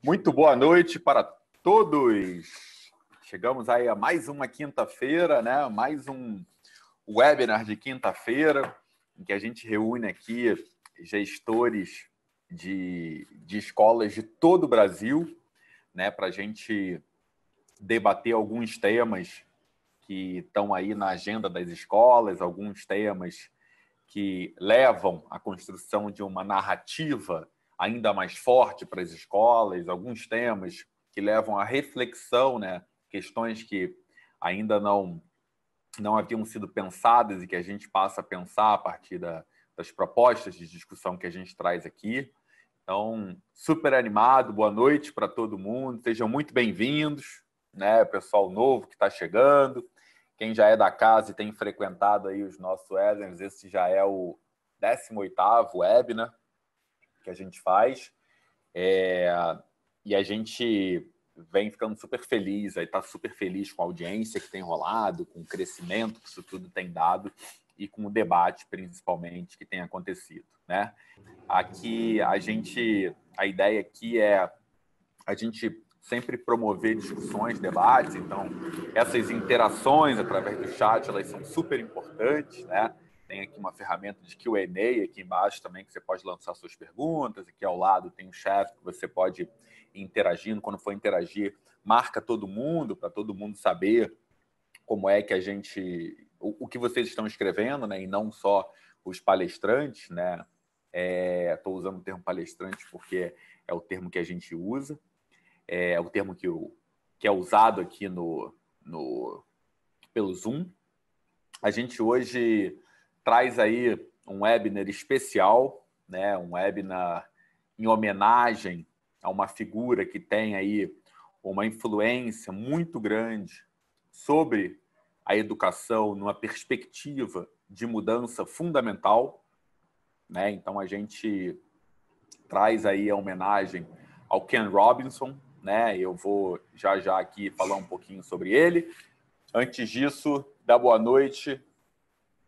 Muito boa noite para todos. Chegamos aí a mais uma quinta-feira, né? Mais um webinar de quinta-feira, em que a gente reúne aqui gestores de escolas de todo o Brasil, né? Para a gente debater alguns temas que estão aí na agenda das escolas, alguns temas que levam à construção de uma narrativa ainda mais forte para as escolas, alguns temas que levam à reflexão, né? Questões que ainda não haviam sido pensadas e que a gente passa a pensar a partir das propostas de discussão que a gente traz aqui. Então, super animado, boa noite para todo mundo, sejam muito bem-vindos, né? Pessoal novo que está chegando, quem já é da casa e tem frequentado aí os nossos webinars, esse já é o 18º webinar que a gente faz. E a gente vem ficando super feliz, está super feliz com a audiência que tem rolado, com o crescimento que isso tudo tem dado e com o debate, principalmente, que tem acontecido, né? Aqui, a ideia aqui é a gente sempre promover discussões, debates, então essas interações através do chat, elas são super importantes, né? Tem aqui uma ferramenta de Q&A aqui embaixo também, que você pode lançar suas perguntas, aqui ao lado tem um chat que você pode ir interagindo, quando for interagir, marca todo mundo, para todo mundo saber como é que a gente... o que vocês estão escrevendo, né? E não só os palestrantes, né? Estou usando o termo palestrante porque é o termo que a gente usa, é o termo que é usado aqui pelo Zoom. A gente hoje traz aí um webinar especial, né? Um webinar em homenagem a uma figura que tem aí uma influência muito grande sobre a educação numa perspectiva de mudança fundamental, né? Então, a gente traz aí a homenagem ao Ken Robinson, né? Eu vou já aqui falar um pouquinho sobre ele. Antes disso, dar boa noite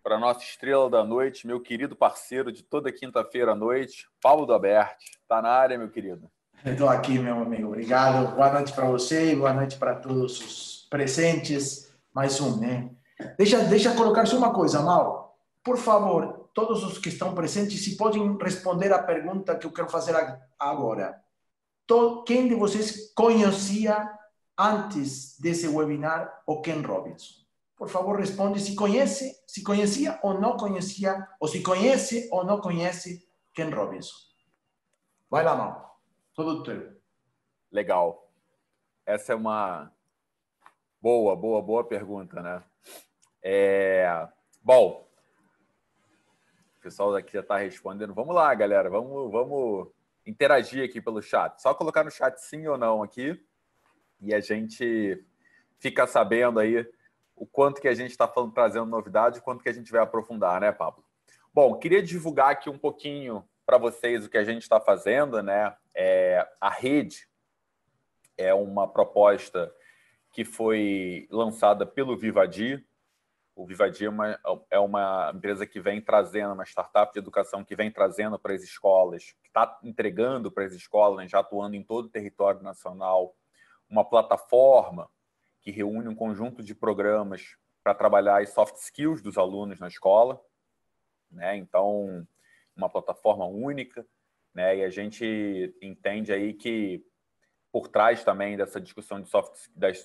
para a nossa estrela da noite, meu querido parceiro de toda quinta-feira à noite, Paulo Doberti. Está na área, meu querido? Estou aqui, meu amigo. Obrigado. Boa noite para você e boa noite para todos os presentes. Mais um, né? Deixa colocar só uma coisa, Mauro. Por favor, todos os que estão presentes, se podem responder a pergunta que eu quero fazer agora. Quem de vocês conhecia antes desse webinar o Ken Robinson? Por favor, responde se conhecia ou não conhecia, ou se conhece ou não conhece Ken Robinson. Vai lá, Mauro. Todo teu. Legal. Essa é uma boa pergunta, né? Bom, o pessoal daqui já está respondendo. Vamos lá, galera. Vamos interagir aqui pelo chat. Só colocar no chat sim ou não aqui e a gente fica sabendo aí o quanto que a gente está trazendo novidade, o quanto que a gente vai aprofundar, né, Pablo? Bom, queria divulgar aqui um pouquinho para vocês o que a gente está fazendo, né? A rede é uma proposta que foi lançada pelo Vivadi. O Vivadi é uma empresa que vem trazendo, uma startup de educação que vem trazendo para as escolas, que está entregando para as escolas, né, já atuando em todo o território nacional, uma plataforma que reúne um conjunto de programas para trabalhar as soft skills dos alunos na escola, né? Então, uma plataforma única, né? E a gente entende aí que por trás também dessa discussão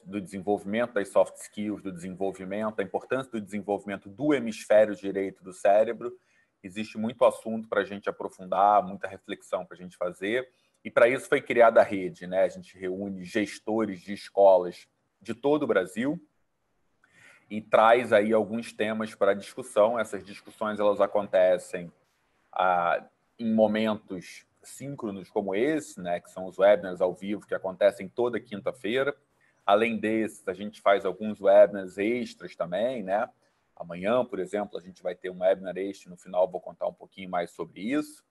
do desenvolvimento das soft skills, do desenvolvimento, da importância do desenvolvimento do hemisfério direito do cérebro, existe muito assunto para a gente aprofundar, muita reflexão para a gente fazer, e para isso foi criada a rede, né? A gente reúne gestores de escolas de todo o Brasil e traz aí alguns temas para discussão. Essas discussões elas acontecem em momentos síncronos como esse, né, que são os webinars ao vivo que acontecem toda quinta-feira. Além desses, a gente faz alguns webinars extras também, né? Amanhã, por exemplo, a gente vai ter um webinar extra, no final vou contar um pouquinho mais sobre isso.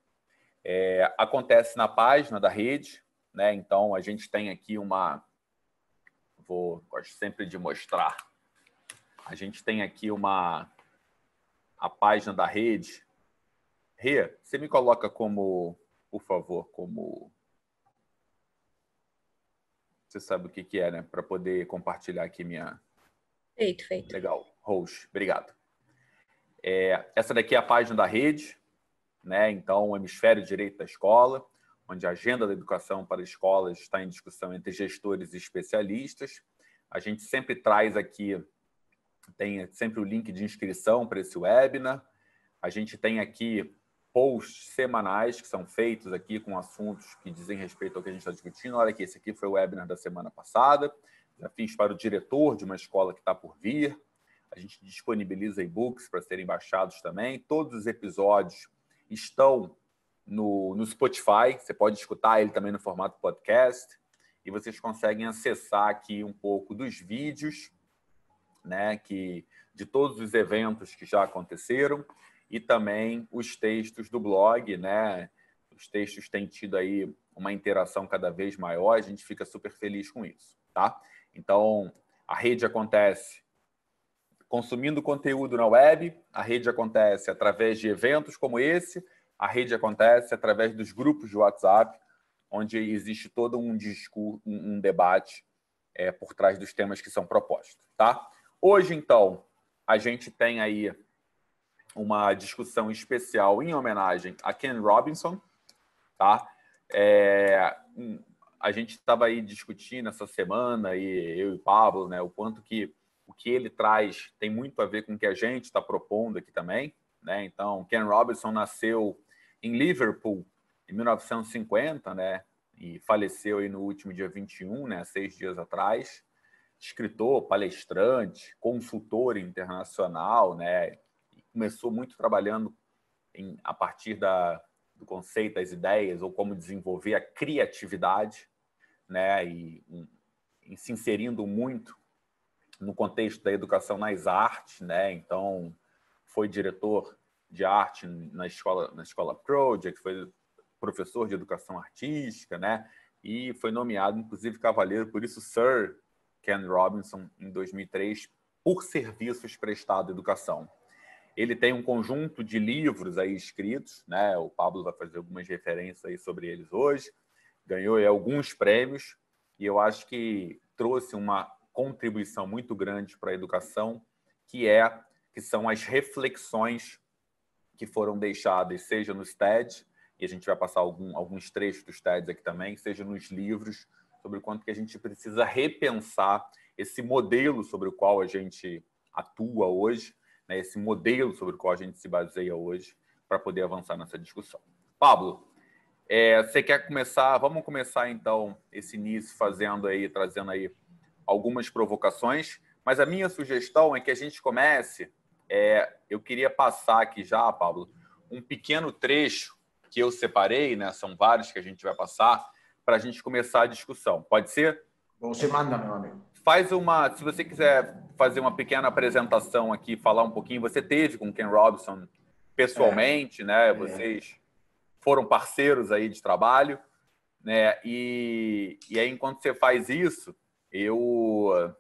Acontece na página da rede, né? Então, a gente tem aqui gosto sempre de mostrar. A gente tem aqui a página da rede. Rê, você me coloca como, por favor, como Você sabe o que é, né? Para poder compartilhar aqui minha... Feito. Legal. Host, obrigado. Essa daqui é a página da rede, né? Então, o hemisfério direito da escola, onde a agenda da educação para escolas está em discussão entre gestores e especialistas. A gente sempre traz aqui, tem sempre o link de inscrição para esse webinar. A gente tem aqui posts semanais que são feitos aqui com assuntos que dizem respeito ao que a gente está discutindo. Olha aqui, esse aqui foi o webinar da semana passada. Já fiz para o diretor de uma escola que está por vir. A gente disponibiliza e-books para serem baixados também. Todos os episódios estão no Spotify. Você pode escutar ele também no formato podcast. E vocês conseguem acessar aqui um pouco dos vídeos, né, de todos os eventos que já aconteceram e também os textos do blog, né? Os textos têm tido aí uma interação cada vez maior, a gente fica super feliz com isso, tá? Então, a rede acontece consumindo conteúdo na web, a rede acontece através de eventos como esse, a rede acontece através dos grupos de WhatsApp, onde existe todo um discurso, um debate por trás dos temas que são propostos, tá? Hoje, então, a gente tem aí uma discussão especial em homenagem a Ken Robinson, tá? A gente estava aí discutindo essa semana, e eu e o Pablo, né, o quanto que o que ele traz tem muito a ver com o que a gente está propondo aqui também, né? Então, Ken Robinson nasceu em Liverpool em 1950, né? E faleceu aí no último dia 21, né? 6 dias atrás. Escritor, palestrante, consultor internacional, né? Começou muito trabalhando a partir do conceito, das ideias, ou como desenvolver a criatividade, né? E se inserindo muito no contexto da educação nas artes, né? Então, foi diretor de arte na escola Project, foi professor de educação artística, né? E foi nomeado, inclusive, cavaleiro, por isso Sir Ken Robinson, em 2003, por serviços prestados à educação. Ele tem um conjunto de livros aí escritos, né? O Pablo vai fazer algumas referências aí sobre eles hoje. Ganhou aí alguns prêmios e eu acho que trouxe uma contribuição muito grande para a educação, que são as reflexões que foram deixadas, seja nos TED, e a gente vai passar alguns trechos dos TEDs aqui também, seja nos livros, sobre o quanto que a gente precisa repensar esse modelo sobre o qual a gente atua hoje, né, esse modelo sobre o qual a gente se baseia hoje, para poder avançar nessa discussão. Pablo, você quer começar? Vamos começar, então, esse início trazendo aí algumas provocações, mas a minha sugestão é que a gente comece... eu queria passar aqui já, Pablo, um pequeno trecho que eu separei, né? São vários que a gente vai passar, para a gente começar a discussão. Pode ser? Você manda, meu amigo. Se você quiser fazer uma pequena apresentação aqui, falar um pouquinho, você teve com Ken Robinson pessoalmente, né? Vocês foram parceiros aí de trabalho, né? E aí, enquanto você faz isso, eu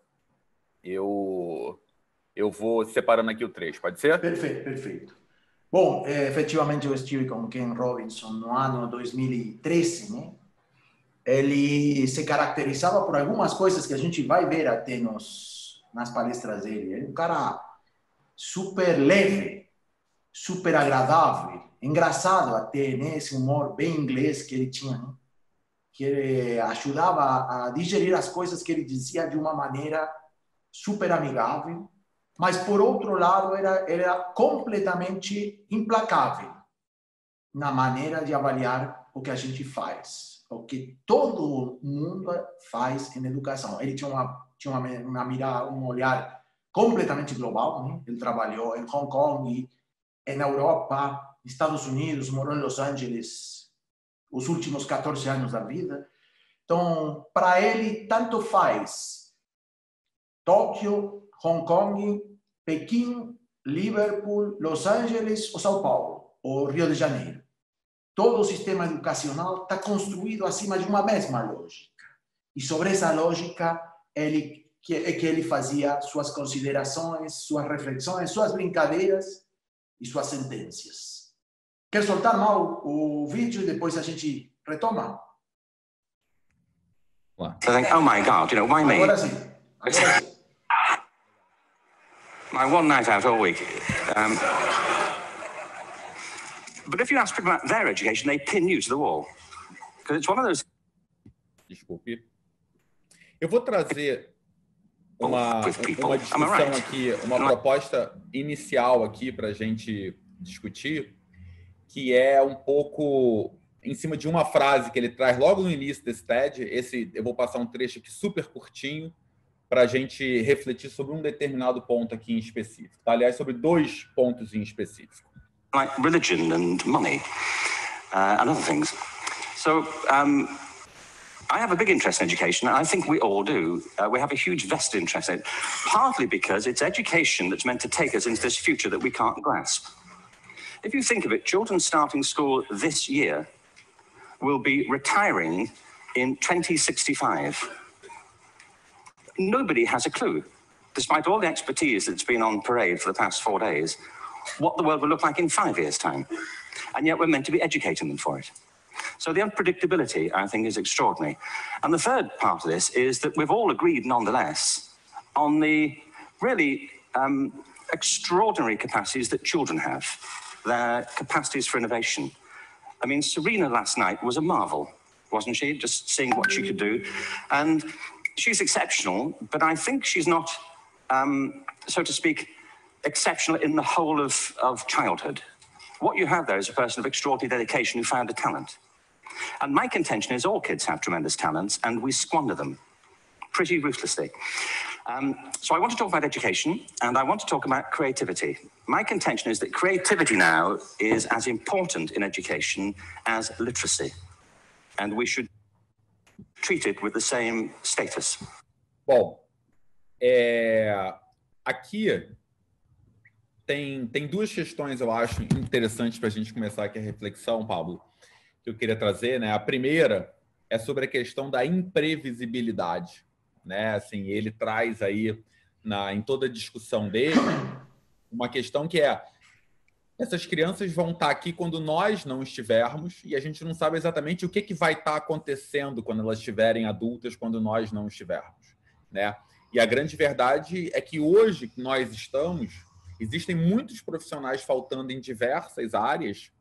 vou separando aqui o trecho, pode ser? Perfeito. Bom, efetivamente eu estive com Ken Robinson no ano 2013, né? Ele se caracterizava por algumas coisas que a gente vai ver até nas palestras dele. Ele é um cara super leve, super agradável, engraçado até, né? Esse humor bem inglês que ele tinha, né? Que ele ajudava a digerir as coisas que ele dizia de uma maneira super amigável, mas por outro lado era completamente implacável na maneira de avaliar o que a gente faz, o que todo mundo faz em educação. Ele tinha uma mirada, um olhar completamente global, né? Ele trabalhou em Hong Kong, na Europa, Estados Unidos, morou em Los Angeles os últimos 14 anos da vida. Então, para ele, tanto faz Tóquio, Hong Kong, Pequim, Liverpool, Los Angeles ou São Paulo, ou Rio de Janeiro. Todo o sistema educacional está construído acima de uma mesma lógica. E sobre essa lógica que ele fazia suas considerações, suas reflexões, suas brincadeiras e suas sentenças. Quer soltar, Mal, o vídeo e depois a gente retoma? So I think, oh my God, why me? Agora sim. Agora sim. My one night out all week. But if you ask people about their education, they pin you to the wall. Because it's one of those... Desculpe. Eu vou trazer uma discussão aqui, uma proposta inicial aqui para a gente discutir, que é um pouco em cima de uma frase que ele traz logo no início desse TED. Eu vou passar um trecho aqui super curtinho para a gente refletir sobre um determinado ponto aqui em específico. Tá? Aliás, sobre 2 pontos em específico. Like religion and money and other things. So I have a big interest in education. I think we all do. We have a huge vested interest in it, partly because it's education that's meant to take us into this future that we can't grasp. If you think of it, children starting school this year will be retiring in 2065. Nobody has a clue, despite all the expertise that's been on parade for the past 4 days, what the world will look like in 5 years' time. And yet we're meant to be educating them for it. So the unpredictability, I think, is extraordinary. And the third part of this is that we've all agreed, nonetheless, on the really extraordinary capacities that children have, their capacities for innovation. I mean, Serena last night was a marvel, wasn't she? Just seeing what she could do. And she's exceptional, but I think she's not, so to speak, exceptional in the whole of childhood. What you have there is a person of extraordinary dedication who found a talent. And my contention is all kids have tremendous talents and we squander them pretty ruthlessly. So I want to talk about education and I want to talk about creativity. My contention is that creativity now is as important in education as literacy. And we should treat it with the same status. Bom, aqui tem 2 questões, eu acho, interessantes para a gente começar aqui a reflexão, Pablo, que eu queria trazer, né? A primeira é sobre a questão da imprevisibilidade, né? Assim, ele traz aí em toda a discussão dele uma questão que essas crianças vão estar aqui quando nós não estivermos e a gente não sabe exatamente o que vai estar acontecendo quando elas estiverem adultas, quando nós não estivermos, né? E a grande verdade é que hoje que nós estamos, existem muitos profissionais faltando em diversas áreas,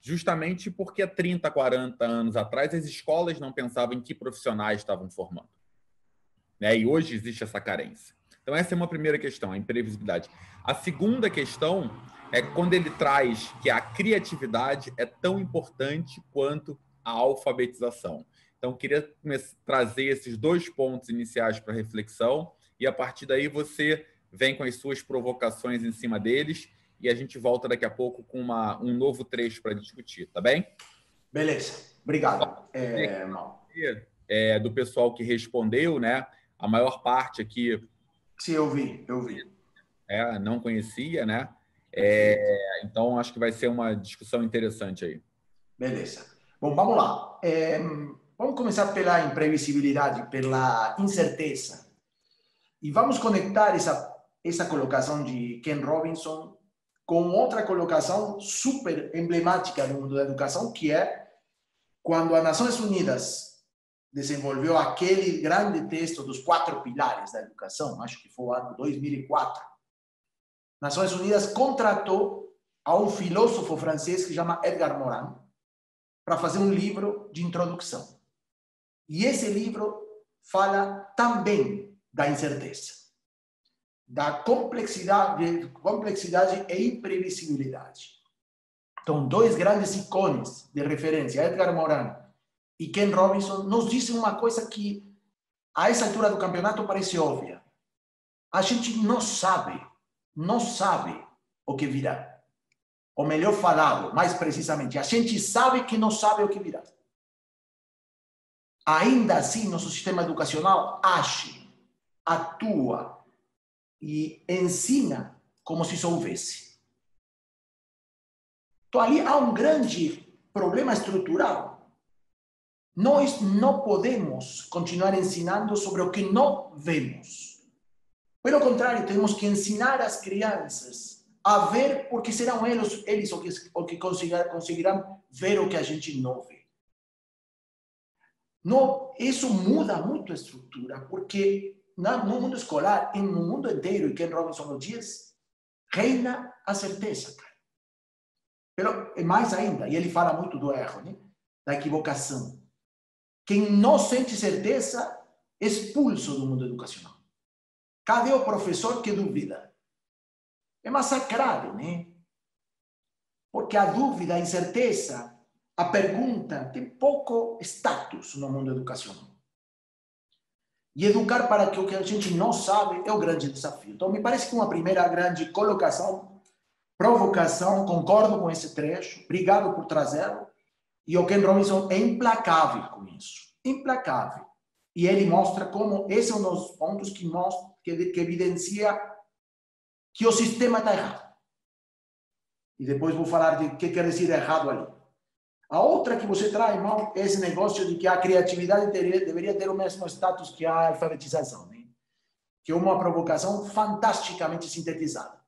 justamente porque há 30, 40 anos atrás as escolas não pensavam em que profissionais estavam formando, né? E hoje existe essa carência. Então essa é uma primeira questão, a imprevisibilidade. A segunda questão é quando ele traz que a criatividade é tão importante quanto a alfabetização. Então, eu queria trazer esses 2 pontos iniciais para reflexão e, a partir daí, você vem com as suas provocações em cima deles e a gente volta daqui a pouco com um novo trecho para discutir, tá bem? Beleza. Obrigado. Do pessoal que respondeu, né? A maior parte aqui... Sim, eu vi. Não conhecia, né? Então, acho que vai ser uma discussão interessante aí. Beleza. Bom, vamos lá. Vamos começar pela imprevisibilidade, pela incerteza. E vamos conectar essa colocação de Ken Robinson com outra colocação super emblemática do mundo da educação, que é quando as Nações Unidas desenvolveu aquele grande texto dos 4 pilares da educação, acho que foi o ano 2004. Nações Unidas contratou a um filósofo francês que chama Edgar Morin para fazer um livro de introdução. E esse livro fala também da incerteza, da complexidade e imprevisibilidade. Então, 2 grandes ícones de referência, Edgar Morin e Ken Robinson, nos dizem uma coisa que a essa altura do campeonato parece óbvia. A gente não sabe o que virá. Ou melhor falado, mais precisamente, a gente sabe que não sabe o que virá. Ainda assim, nosso sistema educacional age, atua e ensina como se soubesse. Então, ali há um grande problema estrutural. Nós não podemos continuar ensinando sobre o que não vemos. Pelo contrário, temos que ensinar as crianças a ver, porque serão eles o que conseguirão ver o que a gente não vê. Isso muda muito a estrutura, porque no mundo escolar, no mundo inteiro, e Ken Robinson nos diz, reina a certeza, cara. Pero, mais ainda, e ele fala muito do erro, né? Da equivocação. Quem não sente certeza é expulso do mundo educacional. Cadê o professor que duvida? É massacrado, né? Porque a dúvida, a incerteza, a pergunta tem pouco status no mundo educacional. E educar para que o que a gente não sabe é o grande desafio. Então, me parece que uma primeira grande colocação, provocação, concordo com esse trecho, obrigado por trazê-lo. E o Ken Robinson é implacável com isso. Implacável. E ele mostra como esse é um dos pontos que evidencia que o sistema está errado. E depois vou falar de o que quer dizer errado ali. A outra que você traz, irmão, é esse negócio de que a criatividade deveria ter o mesmo status que a alfabetização, né? Que é uma provocação fantasticamente sintetizada.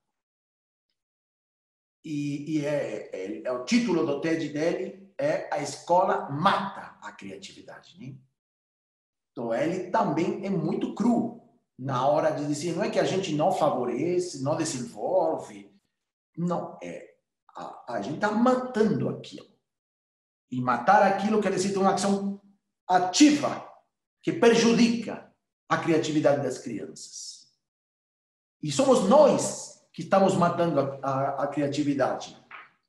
E o título do TED dele é A Escola Mata a Criatividade, né? Então, ele também é muito cru na hora de dizer, não é que a gente não favorece, não desenvolve. Não, a gente está matando aquilo. E matar aquilo quer dizer uma ação ativa que prejudica a criatividade das crianças. E somos nós que estamos matando a criatividade.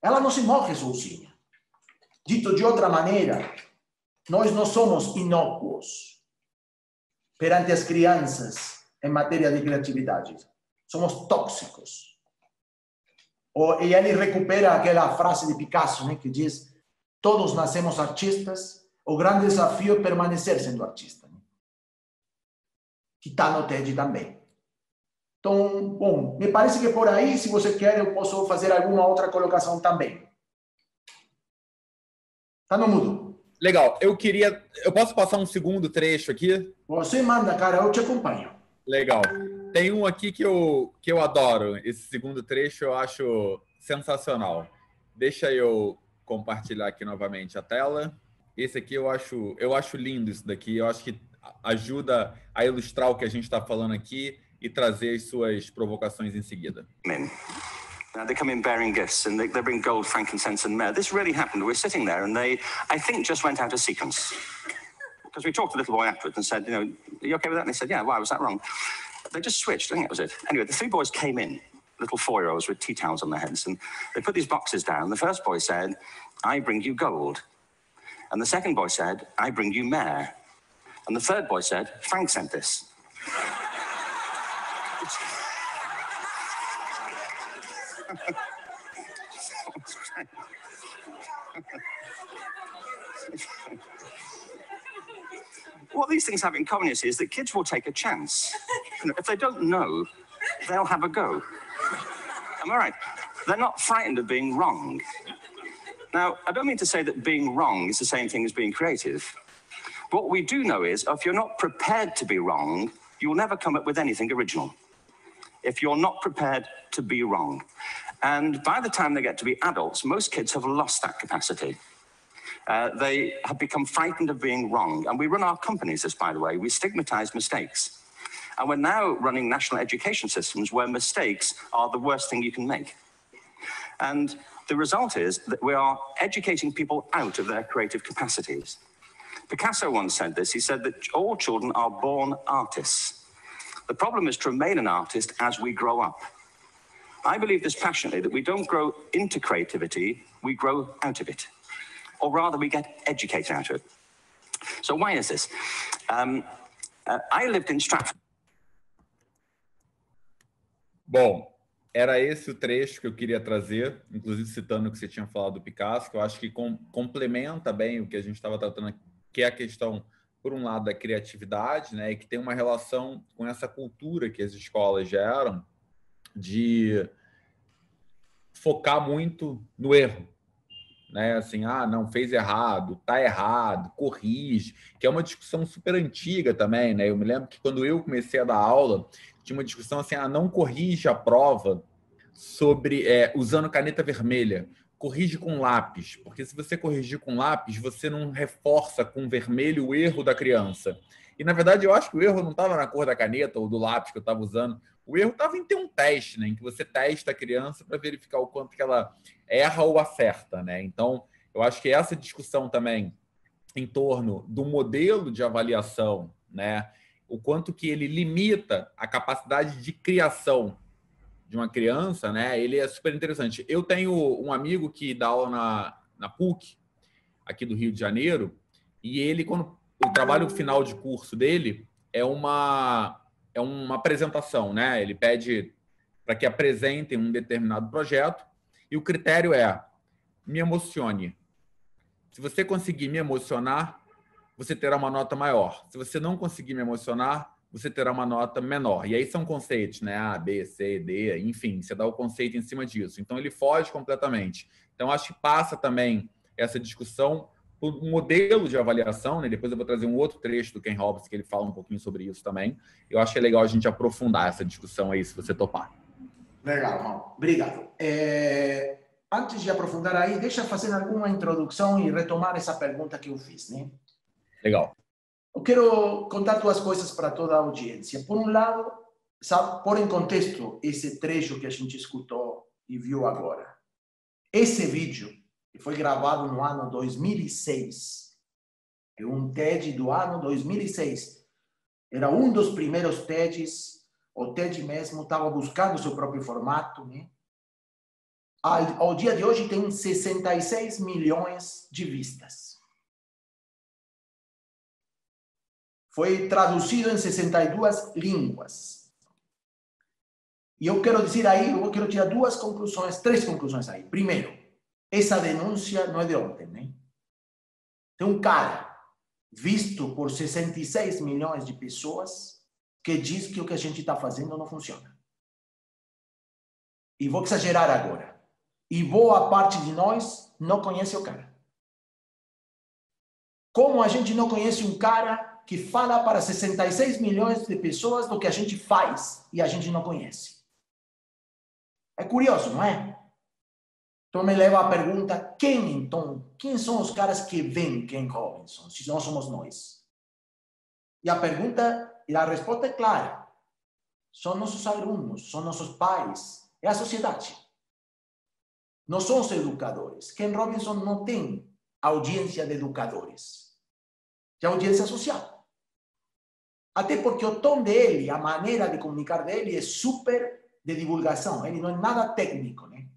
Ela não se morre sozinha. Dito de outra maneira, nós não somos inócuos perante as crianças em matéria de criatividade. Somos tóxicos. E ele recupera aquela frase de Picasso, né, que diz: todos nascemos artistas, o grande desafio é permanecer sendo artista. Né? Que está no TED também. Então, bom, me parece que por aí, se você quer, eu posso fazer alguma outra colocação também. Tá no mudo. Legal. Eu posso passar um segundo trecho aqui? Você manda, cara, eu te acompanho. Legal. Tem um aqui que eu adoro. Esse segundo trecho eu acho sensacional. Deixa eu compartilhar aqui novamente a tela. Esse aqui eu acho lindo isso daqui. Eu acho que ajuda a ilustrar o que a gente está falando aqui e trazer as suas provocações em seguida. They come in bearing gifts, and they bring gold, frankincense, and myrrh. This really happened. We're sitting there, and they, I think, just went out of sequence. Because we talked to the little boy afterwards and said, are you okay with that? And they said, yeah, why, was that wrong? They just switched, I think that was it. Anyway, the three boys came in, little 4-year-olds with tea towels on their heads, and they put these boxes down. The first boy said, I bring you gold. And the second boy said, I bring you myrrh. And the third boy said, Frank sent this. What these things have in common is that kids will take a chance. If they don't know, they'll have a go. Am I right? They're not frightened of being wrong. Now, I don't mean to say that being wrong is the same thing as being creative. What we do know is, if you're not prepared to be wrong, you'll never come up with anything original. If you're not prepared to be wrong. And by the time they get to be adults, most kids have lost that capacity. They have become frightened of being wrong. And we run our companies this, by the way. We stigmatize mistakes. And we're now running national education systems where mistakes are the worst thing you can make. And the result is that we are educating people out of their creative capacities. Picasso once said this. He said that all children are born artists. The problem is to remain an artist as we grow up. I believe this passionately, that we don't grow into creativity, we grow out of it. Or rather, we get educated out of it. So why is this? I lived in Stratford. Bom, era esse o trecho que eu queria trazer, inclusive citando o que você tinha falado do Picasso, que eu acho que complementa bem o que a gente estava tratando aqui, que é a questão, por um lado, da criatividade, né, e que tem uma relação com essa cultura que as escolas geram de focar muito no erro. Né? Assim, não, fez errado, tá errado, corrige, que é uma discussão super antiga também, né? Eu me lembro que quando eu comecei a dar aula, tinha uma discussão assim, não corrige a prova sobre usando caneta vermelha, corrige com lápis, porque se você corrigir com lápis, você não reforça com vermelho o erro da criança. E, na verdade, eu acho que o erro não estava na cor da caneta ou do lápis que eu estava usando. O erro estava em ter um teste, né, em que você testa a criança para verificar o quanto que ela erra ou acerta, né? Então, eu acho que essa discussão também em torno do modelo de avaliação, né, o quanto que ele limita a capacidade de criação de uma criança, né, ele é super interessante. Eu tenho um amigo que dá aula na PUC, aqui do Rio de Janeiro, e ele, quando o trabalho final de curso dele é uma apresentação, né? Ele pede para que apresentem um determinado projeto e o critério é: me emocione. Se você conseguir me emocionar, você terá uma nota maior. Se você não conseguir me emocionar, você terá uma nota menor. E aí são conceitos, né? A, B, C, D, enfim, você dá o conceito em cima disso. Então, ele foge completamente. Então, acho que passa também essa discussão por um modelo de avaliação, né? Depois eu vou trazer um outro trecho do Ken Robson, que ele fala um pouquinho sobre isso também. Eu acho que é legal a gente aprofundar essa discussão aí, se você topar. Legal, Mauro. Obrigado. Antes de aprofundar aí, deixa eu fazer alguma introdução e retomar essa pergunta que eu fiz, né? Legal. Eu quero contar duas coisas para toda a audiência. Por um lado, sabe, pôr em contexto esse trecho que a gente escutou e viu agora. Esse vídeo que foi gravado no ano 2006, é um TED do ano 2006. Era um dos primeiros TEDs, o TED mesmo estava buscando seu próprio formato, né? Ao dia de hoje tem 66 milhões de vistas. Foi traduzido em 62 línguas. E eu quero dizer aí, eu quero tirar três conclusões aí. Primeiro, essa denúncia não é de ontem, né? Tem um cara visto por 66 milhões de pessoas que diz que o que a gente está fazendo não funciona. E vou exagerar agora. E boa parte de nós não conhece o cara. Como a gente não conhece um cara que fala para 66 milhões de pessoas do que a gente faz e a gente não conhece? É curioso, não é? Então me leva à pergunta, quem são os caras que veem Ken Robinson, se não somos nós? E a pergunta, e a resposta é clara. São nossos alunos, são nossos pais, é a sociedade. Não são os educadores. Ken Robinson não tem audiência de educadores. Tem audiência social. Até porque o tom dele, a maneira de comunicar dele é super de divulgação. Ele não é nada técnico, né?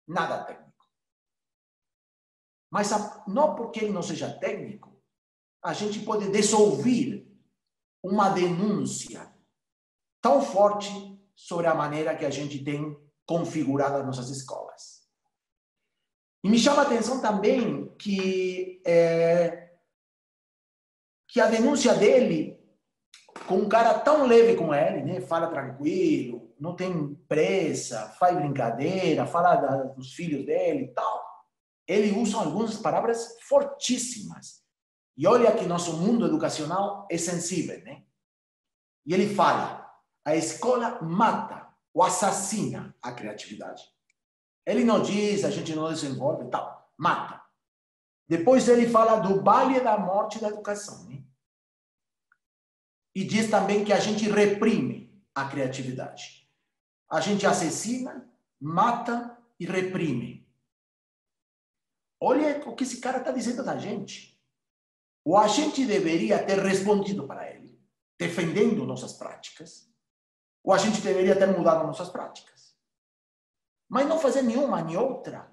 Nada técnico. Mas não porque ele não seja técnico, a gente pode desouvir uma denúncia tão forte sobre a maneira que a gente tem configurado as nossas escolas. E me chama a atenção também que a denúncia dele, com um cara tão leve como ele, né? Fala tranquilo, não tem pressa, faz brincadeira, fala dos filhos dele e tal. Ele usa algumas palavras fortíssimas. E olha que nosso mundo educacional é sensível, né? E ele fala, a escola mata ou assassina a criatividade. Ele não diz, a gente não desenvolve e tal, mata. Depois ele fala do vale da morte da educação, né? E diz também que a gente reprime a criatividade. A gente assassina, mata e reprime. Olha o que esse cara está dizendo da gente. Ou a gente deveria ter respondido para ele, defendendo nossas práticas, ou a gente deveria ter mudado nossas práticas. Mas não fazer nenhuma nem outra.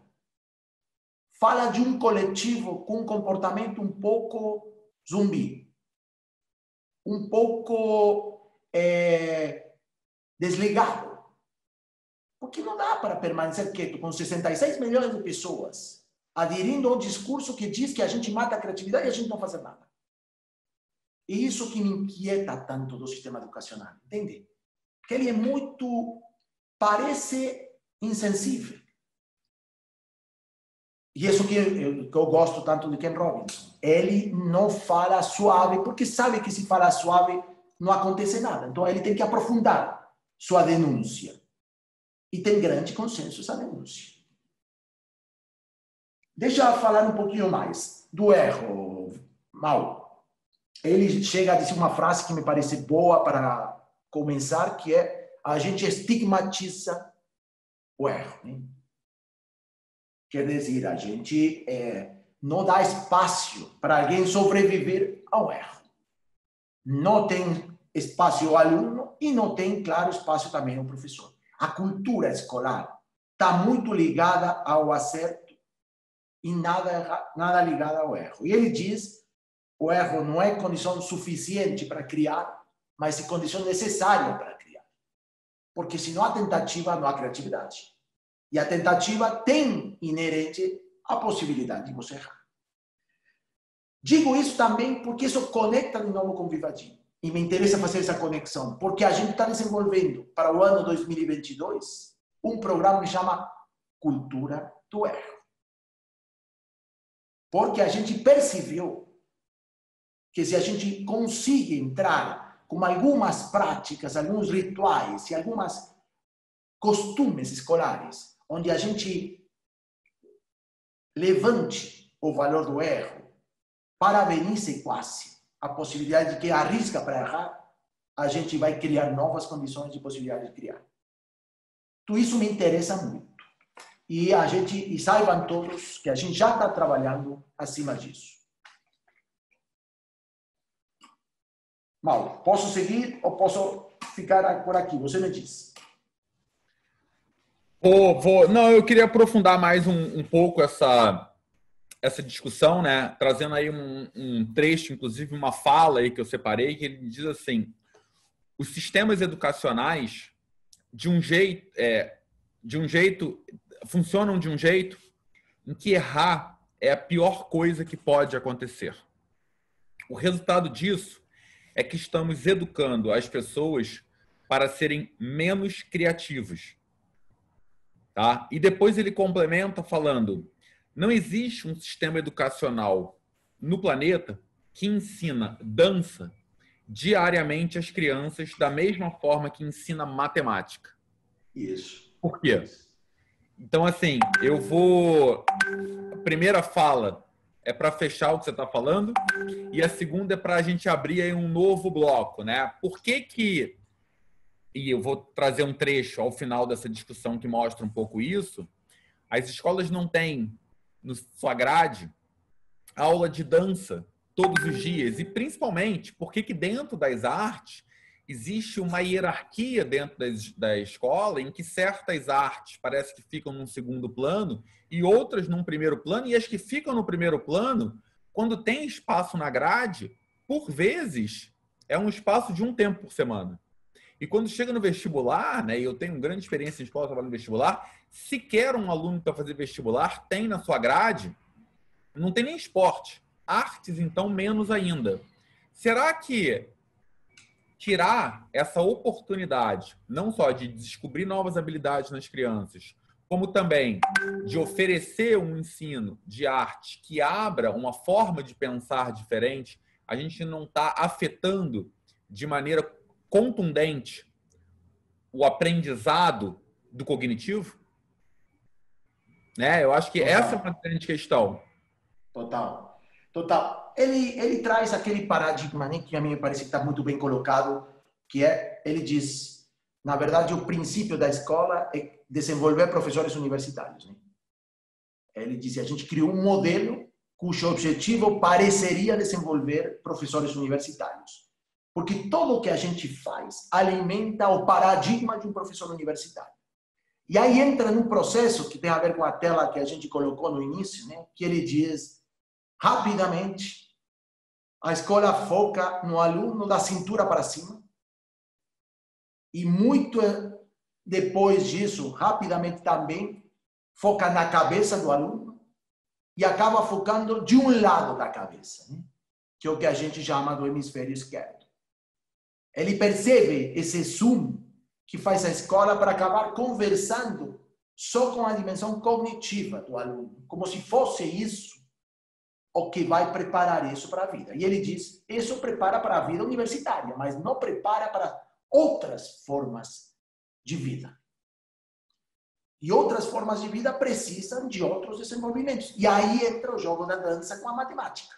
Fala de um coletivo com um comportamento um pouco zumbi, um pouco desligado. Porque não dá para permanecer quieto com 66 milhões de pessoas aderindo ao discurso que diz que a gente mata a criatividade e a gente não faz nada. E isso que me inquieta tanto do sistema educacional, entende? Que ele é muito, parece insensível. E isso que eu gosto tanto de Ken Robinson. Ele não fala suave, porque sabe que se fala suave não acontece nada. Então ele tem que aprofundar sua denúncia. E tem grande consenso essa denúncia. Deixa eu falar um pouquinho mais do erro, Mal. Ele chega a dizer uma frase que me parece boa para começar, que é: a gente estigmatiza o erro. Né? Quer dizer, a gente não dá espaço para alguém sobreviver ao erro. Não tem espaço ao aluno e não tem, claro, espaço também ao professor. A cultura escolar está muito ligada ao acerto e nada ligada ao erro. E ele diz: o erro não é condição suficiente para criar, mas é condição necessária para criar. Porque se não há tentativa, não há criatividade. E a tentativa tem inerente a possibilidade de você errar. Digo isso também porque isso conecta de novo com o Vivadi. E me interessa fazer essa conexão, porque a gente está desenvolvendo para o ano 2022 um programa que chama Cultura do Erro. Porque a gente percebeu que se a gente consegue entrar com algumas práticas, alguns rituais e algumas costumes escolares, onde a gente levante o valor do erro, parabenize quase a possibilidade de que arrisca para errar, a gente vai criar novas condições de possibilidade de criar. Tudo isso me interessa muito. E saibam todos que a gente já está trabalhando acima disso. Mal, posso seguir ou posso ficar por aqui? Você me diz. Não, eu queria aprofundar mais um pouco essa discussão, né? Trazendo aí um trecho, inclusive uma fala aí que eu separei, que ele diz assim: os sistemas educacionais, de um jeito, funcionam de um jeito em que errar é a pior coisa que pode acontecer. O resultado disso é que estamos educando as pessoas para serem menos criativas. Tá? E depois ele complementa falando: não existe um sistema educacional no planeta que ensina dança diariamente às crianças da mesma forma que ensina matemática. Isso. Por quê? Então, assim, a primeira fala é para fechar o que você está falando e a segunda é para a gente abrir aí um novo bloco, né? Por que e eu vou trazer um trecho ao final dessa discussão que mostra um pouco isso, as escolas não têm na sua grade aula de dança todos os dias, e principalmente porque que dentro das artes existe uma hierarquia dentro da escola em que certas artes parece que ficam num segundo plano e outras num primeiro plano, e as que ficam no primeiro plano, quando tem espaço na grade, por vezes é um espaço de um tempo por semana. E quando chega no vestibular, né, e eu tenho grande experiência em escola trabalhando no vestibular, sequer um aluno para fazer vestibular tem na sua grade, não tem nem esporte. Artes, então, menos ainda. Será que tirar essa oportunidade, não só de descobrir novas habilidades nas crianças, como também de oferecer um ensino de arte que abra uma forma de pensar diferente, a gente não está afetando de maneira contundente o aprendizado do cognitivo? Né? Eu acho que Total. essa é uma grande questão. Total. Ele traz aquele paradigma, né, que a mim me parece que está muito bem colocado, que ele diz, na verdade, o princípio da escola é desenvolver professores universitários. Né? Ele diz, a gente criou um modelo cujo objetivo pareceria desenvolver professores universitários. Porque tudo o que a gente faz alimenta o paradigma de um professor universitário. E aí entra num processo que tem a ver com a tela que a gente colocou no início, né? Que ele diz, rapidamente, a escola foca no aluno da cintura para cima. E muito depois disso, rapidamente também, foca na cabeça do aluno e acaba focando de um lado da cabeça, né? Que é o que a gente chama do hemisfério esquerdo. Ele percebe esse zoom que faz a escola para acabar conversando só com a dimensão cognitiva do aluno, como se fosse isso o que vai preparar isso para a vida. E ele diz, isso prepara para a vida universitária, mas não prepara para outras formas de vida. E outras formas de vida precisam de outros desenvolvimentos. E aí entra o jogo da dança com a matemática.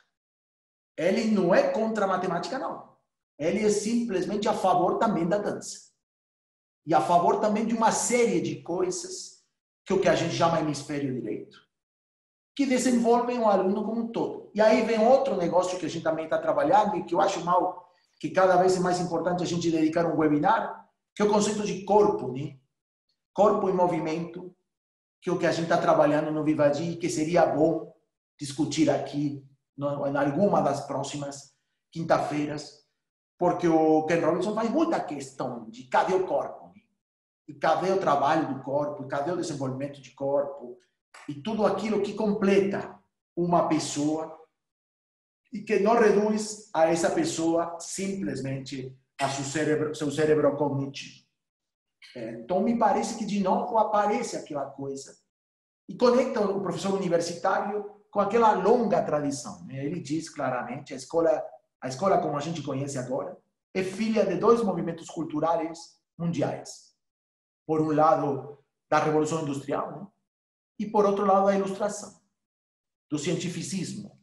Ele não é contra a matemática, não. Ele é simplesmente a favor também da dança. E a favor também de uma série de coisas que o que a gente chama hemisfério direito, que desenvolvem o aluno como um todo. E aí vem outro negócio que a gente também está trabalhando e que eu acho mal, que cada vez é mais importante a gente dedicar um webinar, que é o conceito de corpo, né? Corpo em movimento, que é o que a gente está trabalhando no Vivadi, que seria bom discutir aqui em alguma das próximas quinta-feiras, porque o Ken Robinson faz muita questão de cadê o corpo, né? E cadê o trabalho do corpo, e cadê o desenvolvimento de corpo, e tudo aquilo que completa uma pessoa e que não reduz a essa pessoa simplesmente a seu cérebro cognitivo. Então, me parece que, de novo, aparece aquela coisa e conecta o professor universitário com aquela longa tradição. Ele diz claramente, a escola como a gente conhece agora, é filha de dois movimentos culturais mundiais. Por um lado, da Revolução Industrial, né? E, por outro lado, da Ilustração, do cientificismo.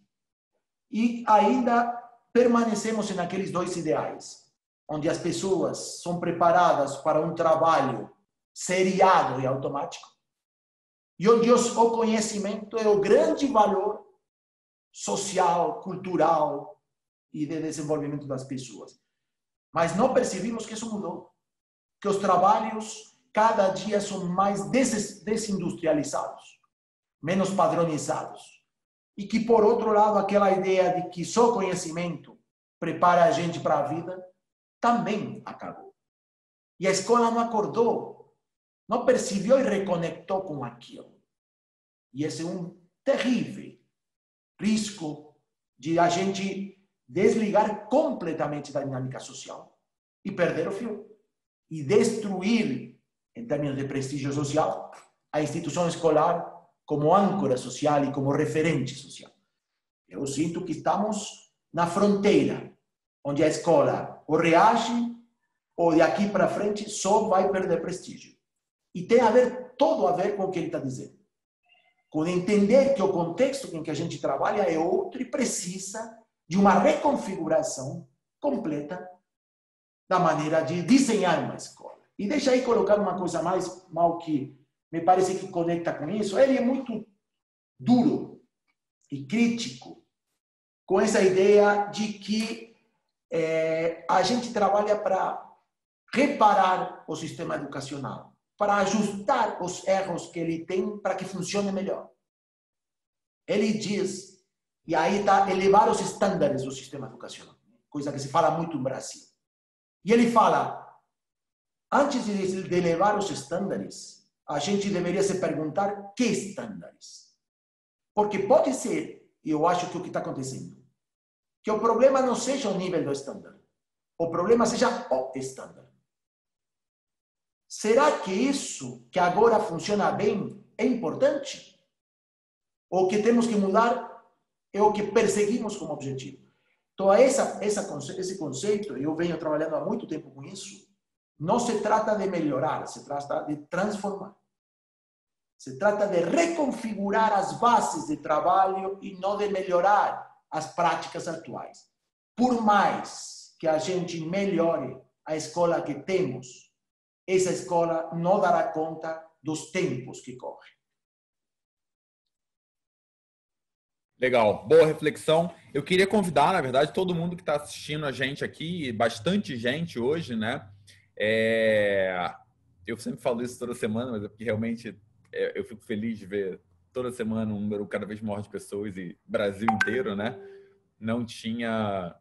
E ainda permanecemos naqueles dois ideais, onde as pessoas são preparadas para um trabalho seriado e automático, e onde o conhecimento é o grande valor social, cultural e de desenvolvimento das pessoas. Mas não percebemos que isso mudou, que os trabalhos cada dia são mais desindustrializados, menos padronizados. E que, por outro lado, aquela ideia de que só conhecimento prepara a gente para a vida também acabou. E a escola não acordou, não percebeu e reconectou com aquilo. E esse é um terrível risco de a gente desligar completamente da dinâmica social e perder o fio. E destruir, em termos de prestígio social, a instituição escolar como âncora social e como referente social. Eu sinto que estamos na fronteira, onde a escola ou reage, ou de aqui para frente só vai perder prestígio. E tem todo a ver com o que ele está dizendo. Com entender que o contexto em que a gente trabalha é outro e precisa de uma reconfiguração completa da maneira de desenhar uma escola. E deixa aí colocar uma coisa mais mal que me parece que conecta com isso. Ele é muito duro e crítico com essa ideia de que a gente trabalha para reparar o sistema educacional, para ajustar os erros que ele tem para que funcione melhor. Ele diz, e aí está elevar os estándares do sistema educacional, coisa que se fala muito no Brasil. E ele fala, antes de elevar os estándares, a gente deveria se perguntar que estándares. Porque pode ser, e eu acho que o que está acontecendo, que o problema não seja o nível do estándar, o problema seja o estándar. Será que isso que agora funciona bem é importante? Ou o que temos que mudar é o que perseguimos como objetivo? Então, esse conceito, eu venho trabalhando há muito tempo com isso, não se trata de melhorar, se trata de transformar. Se trata de reconfigurar as bases de trabalho e não de melhorar as práticas atuais. Por mais que a gente melhore a escola que temos, essa escola não dará conta dos tempos que correm. Legal, boa reflexão. Eu queria convidar, na verdade, todo mundo que está assistindo a gente aqui, bastante gente hoje, né? Eu sempre falo isso toda semana, mas é porque realmente eu fico feliz de ver toda semana um número cada vez maior de pessoas e Brasil inteiro, né? Não tinha...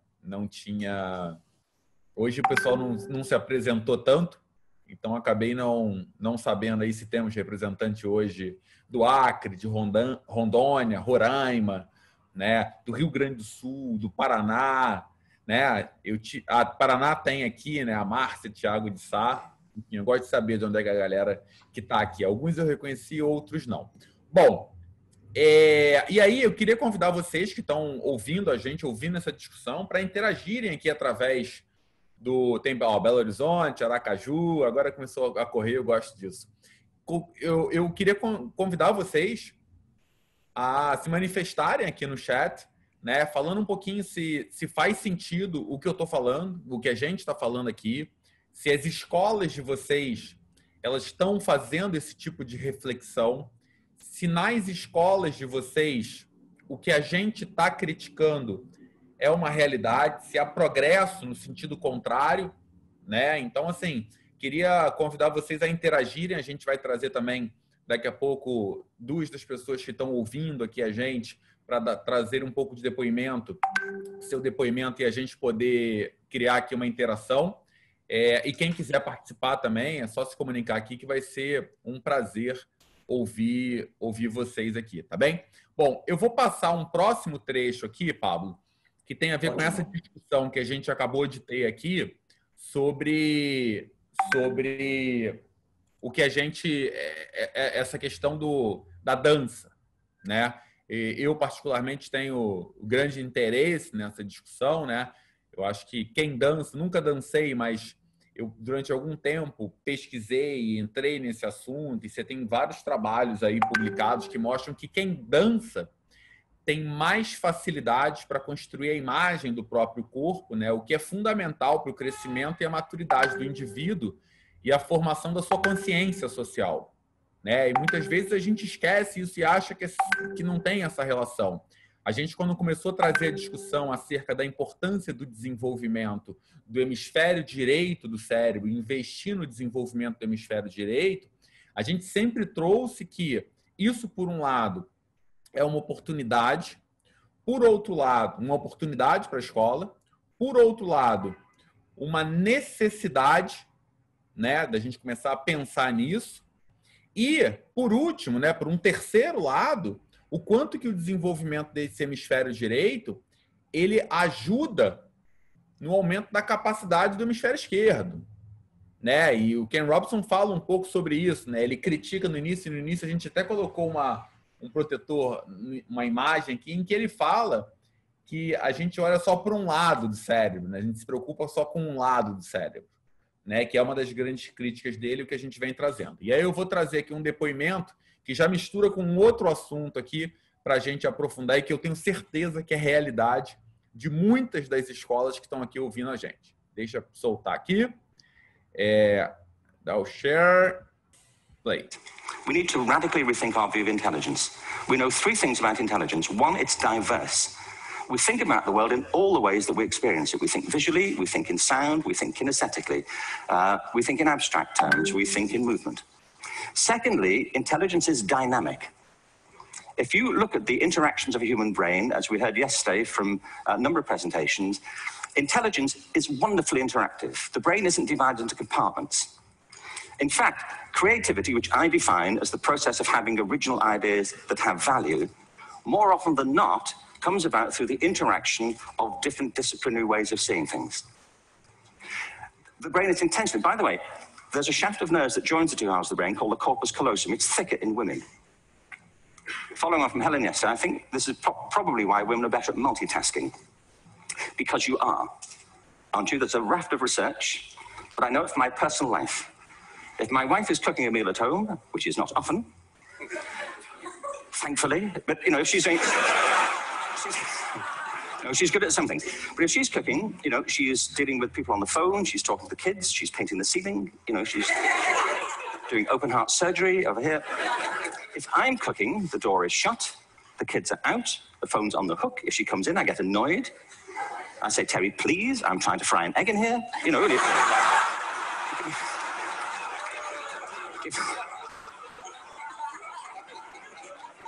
Hoje o pessoal não se apresentou tanto, então acabei não sabendo aí se temos representante hoje do Acre, de Rondônia, Roraima, né? Do Rio Grande do Sul, do Paraná, né? Paraná tem aqui, né? A Márcia Thiago de Sá. Enfim, eu gosto de saber de onde é que a galera que está aqui. Alguns eu reconheci, outros não. Bom, e aí eu queria convidar vocês que estão ouvindo a gente, ouvindo essa discussão, para interagirem aqui através tem Belo Horizonte, Aracaju, agora começou a correr, eu gosto disso. eu queria convidar vocês a se manifestarem aqui no chat, né? Falando um pouquinho se faz sentido o que eu estou falando, o que a gente está falando aqui, se as escolas de vocês elas estão fazendo esse tipo de reflexão, se nas escolas de vocês o que a gente está criticando é uma realidade, se há progresso no sentido contrário, né? Então, assim, queria convidar vocês a interagirem. A gente vai trazer também, daqui a pouco, 2 das pessoas que estão ouvindo aqui a gente para trazer um pouco de depoimento, seu depoimento, e a gente poder criar aqui uma interação. E quem quiser participar também, é só se comunicar aqui que vai ser um prazer ouvir vocês aqui, tá bem? Bom, eu vou passar um próximo trecho aqui, Pablo, que tem a ver com essa discussão que a gente acabou de ter aqui sobre o que a gente... essa questão da dança, né? Eu, particularmente, tenho grande interesse nessa discussão, né? Eu acho que quem dança... Nunca dancei, mas eu, durante algum tempo, pesquisei e entrei nesse assunto, e você tem vários trabalhos aí publicados que mostram que quem dança tem mais facilidades para construir a imagem do próprio corpo, né? O que é fundamental para o crescimento e a maturidade do indivíduo e a formação da sua consciência social, né? E muitas vezes a gente esquece isso e acha que não tem essa relação. A gente, quando começou a trazer a discussão acerca da importância do desenvolvimento do hemisfério direito do cérebro, investir no desenvolvimento do hemisfério direito, a gente sempre trouxe que isso, por um lado, é uma oportunidade, por outro lado, uma oportunidade para a escola, por outro lado, uma necessidade, né, da gente começar a pensar nisso, e, por último, né, por um terceiro lado, o quanto que o desenvolvimento desse hemisfério direito ele ajuda no aumento da capacidade do hemisfério esquerdo, né? E o Ken Robson fala um pouco sobre isso, né? Ele critica no início a gente até colocou um protetor, uma imagem aqui em que ele fala que a gente olha só por um lado do cérebro, né? A gente se preocupa só com um lado do cérebro, né? Que é uma das grandes críticas dele, o que a gente vem trazendo. E aí eu vou trazer aqui um depoimento que já mistura com um outro assunto aqui para a gente aprofundar e que eu tenho certeza que é realidade de muitas das escolas que estão aqui ouvindo a gente. Deixa eu soltar aqui. Dá o share. Play. We need to radically rethink our view of intelligence. We know 3 things about intelligence. 1, it's diverse. We think about the world in all the ways that we experience it. We think visually, we think in sound, we think kinesthetically, we think in abstract terms, we think in movement. Secondly, intelligence is dynamic. If you look at the interactions of a human brain, as we heard yesterday from a number of presentations, intelligence is wonderfully interactive. The brain isn't divided into compartments. In fact, creativity, which I define as the process of having original ideas that have value, more often than not, comes about through the interaction of different disciplinary ways of seeing things. The brain is intentionally, by the way, there's a shaft of nerves that joins the 2 halves of the brain called the corpus callosum. It's thicker in women. Following on from Helen yesterday, I think this is probably why women are better at multitasking. Because you are, aren't you? There's a raft of research, but I know it from my personal life. If my wife is cooking a meal at home, which is not often, thankfully, but, you know, if she's doing... she's good at something. But if she's cooking, you know, she is dealing with people on the phone, she's talking to the kids, she's painting the ceiling, you know, she's doing open heart surgery over here. If I'm cooking, the door is shut, the kids are out, the phone's on the hook. If she comes in, I get annoyed. I say, Terry, please, I'm trying to fry an egg in here. You know, really.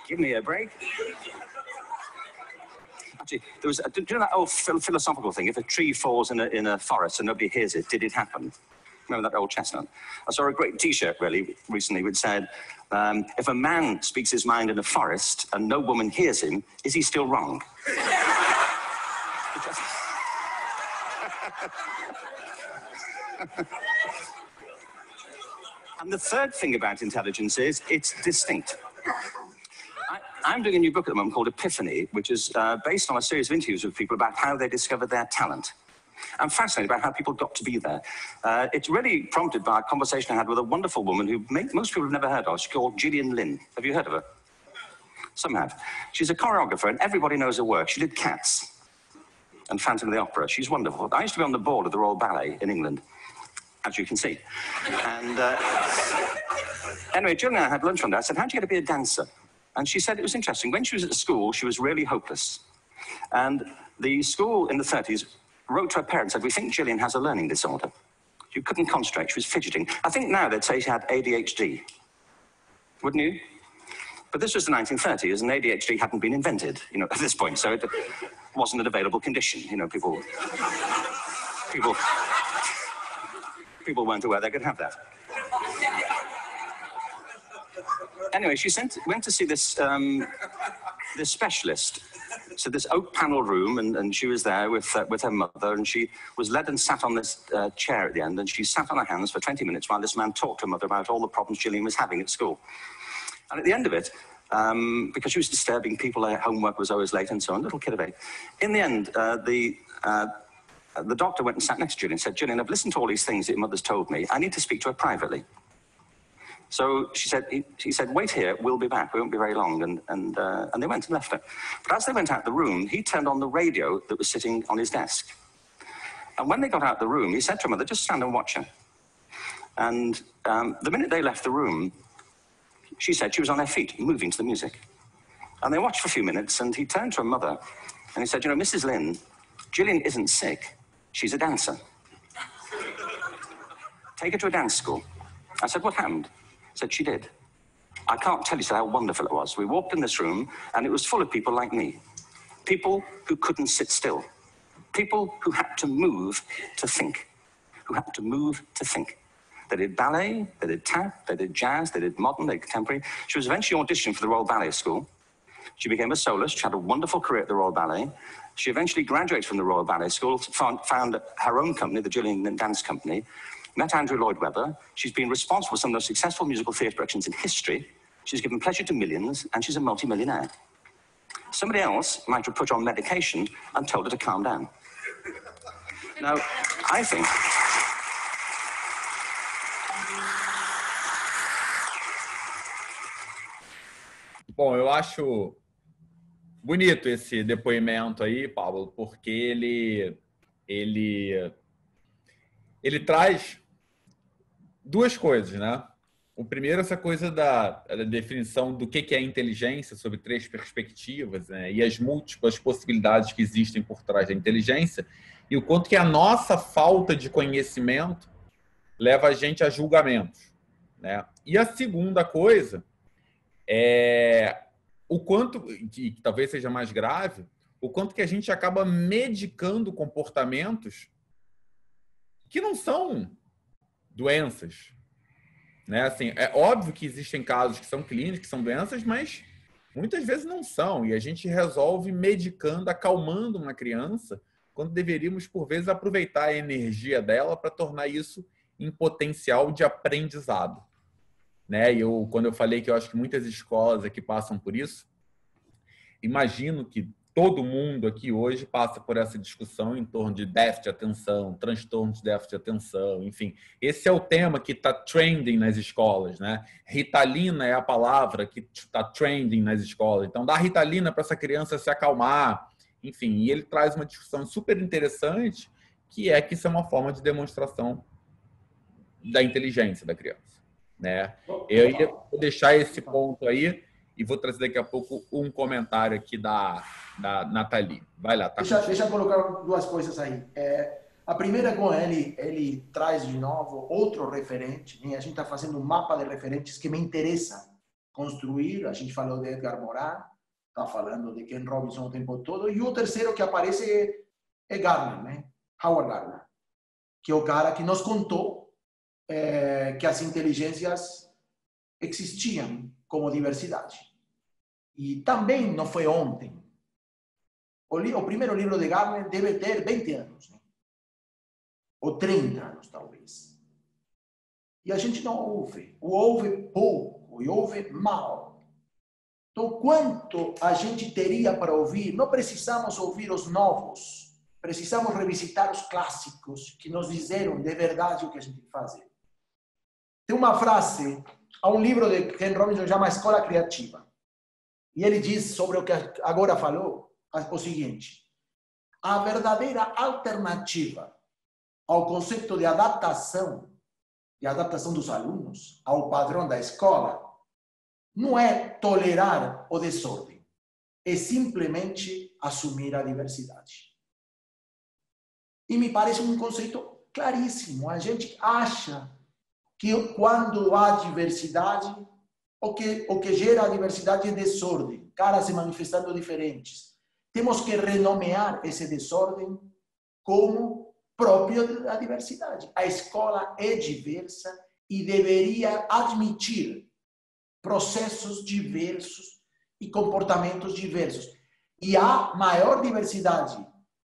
Give me a break. Actually, do you know that old philosophical thing? If a tree falls in a forest and nobody hears it, did it happen? Remember that old chestnut? I saw a great T-shirt really recently which said, if a man speaks his mind in a forest and no woman hears him, is he still wrong? And the third thing about intelligence is it's distinct. I'm doing a new book at the moment called Epiphany, which is based on a series of interviews with people about how they discovered their talent. I'm fascinated by how people got to be there. It's really prompted by a conversation I had with a wonderful woman who most people have never heard of. She's called Gillian Lynn. Have you heard of her? Some have. She's a choreographer, and everybody knows her work. She did Cats and Phantom of the Opera. She's wonderful. I used to be on the board of the Royal Ballet in England, as you can see. And anyway, Gillian and I had lunch one day. I said, how'd you get to be a dancer? And she said it was interesting. When she was at school, she was really hopeless. And the school in the 30s wrote to her parents and said, we think Gillian has a learning disorder. She couldn't concentrate. She was fidgeting. I think now they'd say she had ADHD. Wouldn't you? But this was the 1930s, and ADHD hadn't been invented, at this point, so it wasn't an available condition. People weren't aware they could have that. Anyway, she went to see this specialist. So this oak panel room, and she was there with her mother, and she was led and sat on this chair at the end, and she sat on her hands for 20 minutes while this man talked to her mother about all the problems Gillian was having at school. And at the end of it, because she was disturbing people, her homework was always late and so on, little kid of 8. In the end, the doctor went and sat next to Gillian and said, Gillian, I've listened to all these things that your mother's told me. I need to speak to her privately. So she said, wait here, we'll be back. We won't be very long. And they went and left her. But as they went out the room, he turned on the radio that was sitting on his desk. And when they got out the room, he said to her mother, just stand and watch her. And the minute they left the room, she said she was on her feet, moving to the music. And they watched for a few minutes, and he turned to her mother, and he said, Mrs. Lynn, Gillian isn't sick. She's a dancer. Take her to a dance school. I said, what happened? He said, she did. I can't tell you how wonderful it was. We walked in this room, and it was full of people like me. People who couldn't sit still. People who had to move to think. Who had to move to think. They did ballet, they did tap, they did jazz, they did modern, they did contemporary. She was eventually auditioned for the Royal Ballet School. She became a soloist. She had a wonderful career at the Royal Ballet. She eventually graduated from the Royal Ballet School, found her own company, the Gillian Dance Company, met Andrew Lloyd Webber. She's been responsible for some of the most successful musical theatre productions in history. She's given pleasure to millions, and she's a multi-millionaire. Somebody else might have put her on medication and told her to calm down. Now, I think... Bom, eu acho bonito esse depoimento aí, Pablo, porque ele traz duas coisas, né? O primeiro, essa coisa da definição do que é inteligência sobre 3 perspectivas, né? E as múltiplas possibilidades que existem por trás da inteligência, e o quanto que a nossa falta de conhecimento leva a gente a julgamentos, né? E a segunda coisa o quanto, que talvez seja mais grave, o quanto que a gente acaba medicando comportamentos que não são doenças, né? Assim, é óbvio que existem casos que são clínicos, que são doenças, mas muitas vezes não são, e a gente resolve medicando, acalmando uma criança, quando deveríamos, por vezes, aproveitar a energia dela para tornar isso em potencial de aprendizado. Né? E quando eu falei que eu acho que muitas escolas aqui passam por isso, imagino que todo mundo aqui hoje passa por essa discussão em torno de déficit de atenção, transtorno de déficit de atenção, enfim. Esse é o tema que está trending nas escolas, né? Ritalina é a palavra que está trending nas escolas. Então, dá Ritalina para essa criança se acalmar, enfim. E ele traz uma discussão super interessante, que isso é uma forma de demonstração da inteligência da criança. Né? Eu ia deixar esse ponto aí e vou trazer daqui a pouco um comentário aqui da Nathalie. Vai lá, tá? Deixa eu colocar 2 coisas aí. A primeira, com ele traz de novo outro referente. Né? A gente está fazendo um mapa de referentes que me interessa construir. A gente falou de Edgar Morin, está falando de Ken Robinson o tempo todo. E o terceiro que aparece é Gardner, né? Howard Gardner, que é o cara que nos contou que as inteligências existiam como diversidade. E também não foi ontem. O primeiro livro de Gardner deve ter 20 anos, né? Ou 30 anos, talvez. E a gente não ouve. Ou ouve pouco, e ouve mal. Então, quanto a gente teria para ouvir? Não precisamos ouvir os novos. precisamos revisitar os clássicos que nos disseram de verdade o que a gente tem que fazer. Tem uma frase, há um livro de Ken Robinson que chama Escola Criativa. E ele diz sobre o que agora falou, o seguinte: a verdadeira alternativa ao conceito de adaptação dos alunos ao padrão da escola não é tolerar o desordem, é simplesmente assumir a diversidade. E me parece um conceito claríssimo. A gente acha que quando há diversidade, o que gera a diversidade é desordem, caras se manifestando diferentes. Temos que renomear esse desordem como próprio da diversidade. A escola é diversa e deveria admitir processos diversos e comportamentos diversos. E há maior diversidade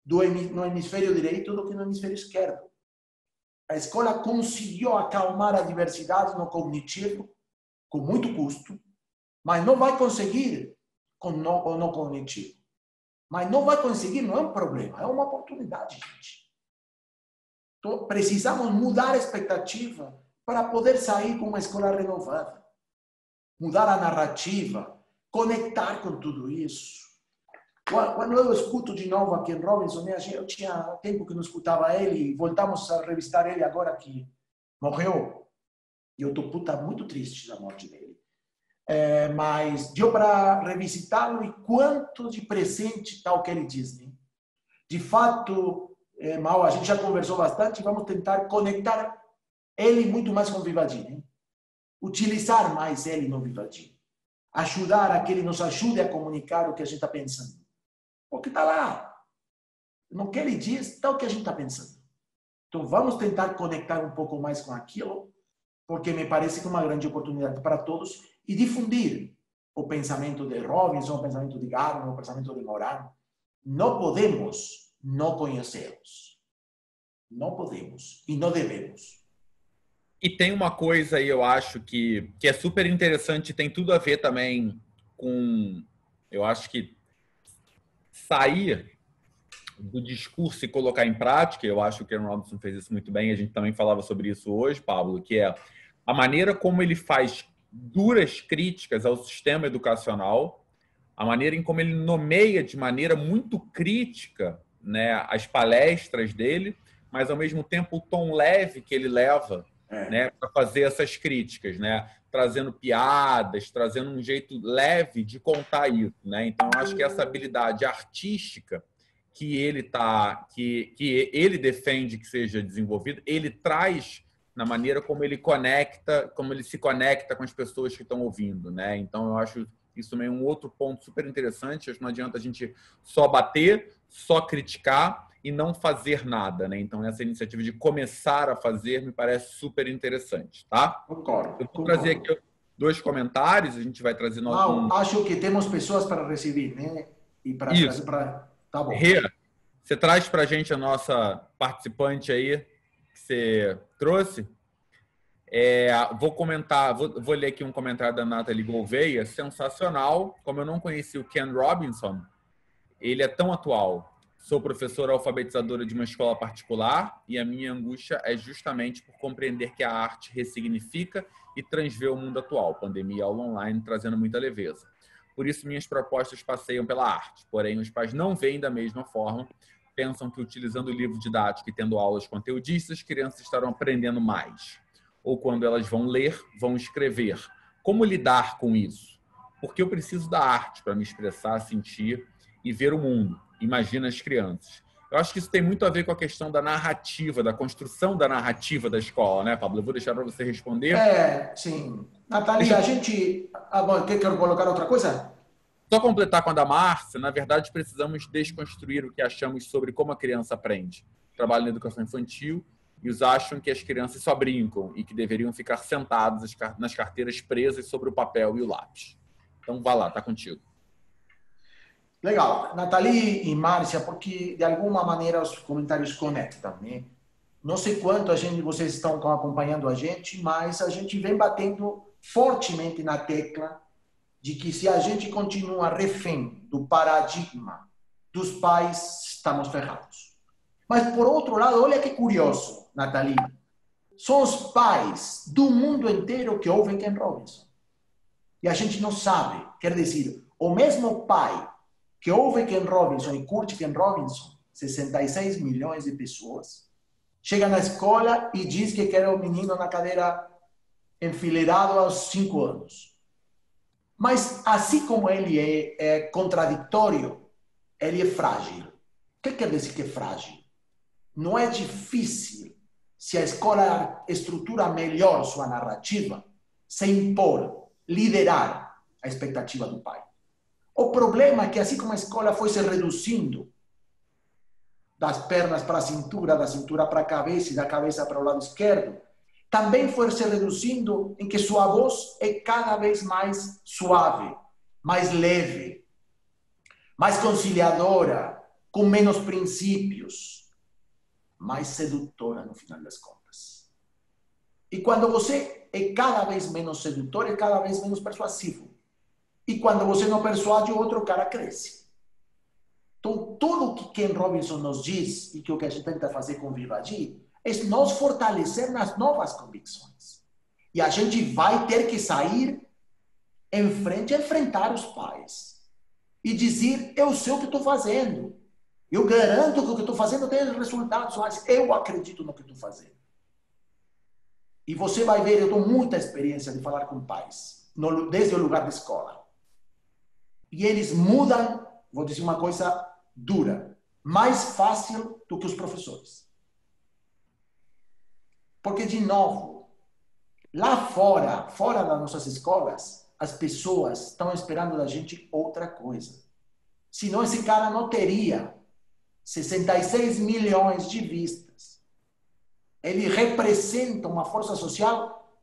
no hemisfério direito do que no hemisfério esquerdo. A escola conseguiu acalmar a diversidade no cognitivo, com muito custo, mas não vai conseguir com no cognitivo. Mas não vai conseguir, não é um problema, é uma oportunidade, gente. Então, precisamos mudar a expectativa para poder sair com uma escola renovada. Mudar a narrativa, conectar com tudo isso. Quando eu escuto de novo a Ken Robinson, eu tinha tempo que não escutava ele, voltamos a revistar ele agora que morreu. E eu estou muito triste da morte dele. Mas deu para revisitá-lo e quanto de presente está o que ele diz. Né? De fato, Mal, a gente já conversou bastante e vamos tentar conectar ele muito mais com o Vivaldi. Né? Utilizar mais ele no Vivaldi. Ajudar a que ele nos ajude a comunicar o que a gente está pensando. Porque está lá. No que ele diz, está o que a gente está pensando. Então, vamos tentar conectar um pouco mais com aquilo, porque me parece que é uma grande oportunidade para todos e difundir o pensamento de Robinson, o pensamento de Gardner, o pensamento de Morin. Não podemos não conhecê-los. Não podemos e não devemos. E tem uma coisa aí, eu acho, que é super interessante, tem tudo a ver também com, eu acho que sair do discurso e colocar em prática. Eu acho que o Ken Robinson fez isso muito bem, a gente também falava sobre isso hoje, Pablo, que é a maneira como ele faz duras críticas ao sistema educacional, a maneira em como ele nomeia de maneira muito crítica, né, as palestras dele, mas ao mesmo tempo o tom leve que ele leva, né, para fazer essas críticas, né, trazendo piadas, trazendo um jeito leve de contar isso, né? Então eu acho que essa habilidade artística que ele defende que seja desenvolvida, ele traz na maneira como ele se conecta com as pessoas que estão ouvindo, né? Então eu acho isso também um outro ponto super interessante. Acho que não adianta a gente só bater, só criticar e não fazer nada, né? Então essa iniciativa de começar a fazer me parece super interessante, tá? Concordo. Eu vou trazer aqui 2 comentários, a gente vai trazer acho que temos pessoas para receber, né? E para trazer para... Tá bom. Rê, você traz para a gente a nossa participante aí que você trouxe? Vou ler aqui um comentário da Nathalie Gouveia, sensacional. Como eu não conheci o Ken Robinson, ele é tão atual. Sou professora alfabetizadora de uma escola particular e a minha angústia é justamente por compreender que a arte ressignifica e transvê o mundo atual, pandemia e aula online, trazendo muita leveza. Por isso, minhas propostas passeiam pela arte. Porém, os pais não veem da mesma forma, pensam que utilizando o livro didático e tendo aulas conteudistas, as crianças estarão aprendendo mais. Ou quando elas vão ler, vão escrever. Como lidar com isso? Porque eu preciso da arte para me expressar, sentir e ver o mundo. Imagina as crianças. Eu acho que isso tem muito a ver com a questão da narrativa, da construção da narrativa da escola, né, Pablo? Eu vou deixar para você responder. Sim. Nathalie, a gente... Quer colocar outra coisa? Só completar com a da Márcia, na verdade, precisamos desconstruir o que achamos sobre como a criança aprende. Trabalho na educação infantil e os acham que as crianças só brincam e que deveriam ficar sentados nas carteiras presas sobre o papel e o lápis. Então, vá lá, tá contigo. Legal. Nathalie e Márcia, porque de alguma maneira os comentários conectam, né? Não sei quanto vocês estão acompanhando a gente, mas a gente vem batendo fortemente na tecla de que se a gente continua refém do paradigma dos pais, estamos ferrados. Mas, por outro lado, olha que curioso, Nathalie. São os pais do mundo inteiro que ouvem Ken Robinson. E a gente não sabe. Quer dizer, o mesmo pai que ouve Ken Robinson e curte Ken Robinson, 66 milhões de pessoas, chega na escola e diz que quer o menino na cadeira enfileirado aos 5 anos. Mas, assim como ele é contraditório, ele é frágil. O que quer dizer que é frágil? Não é difícil, se a escola estrutura melhor sua narrativa, se impor, liderar a expectativa do pai. O problema é que, assim como a escola foi se reduzindo das pernas para a cintura, da cintura para a cabeça e da cabeça para o lado esquerdo, também foi se reduzindo em que sua voz é cada vez mais suave, mais leve, mais conciliadora, com menos princípios, mais sedutora no final das contas. E quando você é cada vez menos sedutor, é cada vez menos persuasivo. E quando você não persuade, o outro cara cresce. Então, tudo o que Ken Robinson nos diz, e que o que a gente tenta fazer com Vivagy, é nos fortalecer nas novas convicções. E a gente vai ter que sair em frente, enfrentar os pais. E dizer, eu sei o que estou fazendo. Eu garanto que o que estou fazendo tem resultados, mas eu acredito no que estou fazendo. E você vai ver, eu tenho muita experiência de falar com pais, desde o lugar da escola. E eles mudam, vou dizer uma coisa dura, mais fácil do que os professores. Porque, de novo, lá fora das nossas escolas, as pessoas estão esperando da gente outra coisa. Senão esse cara não teria 66 milhões de vistas. Ele representa uma força social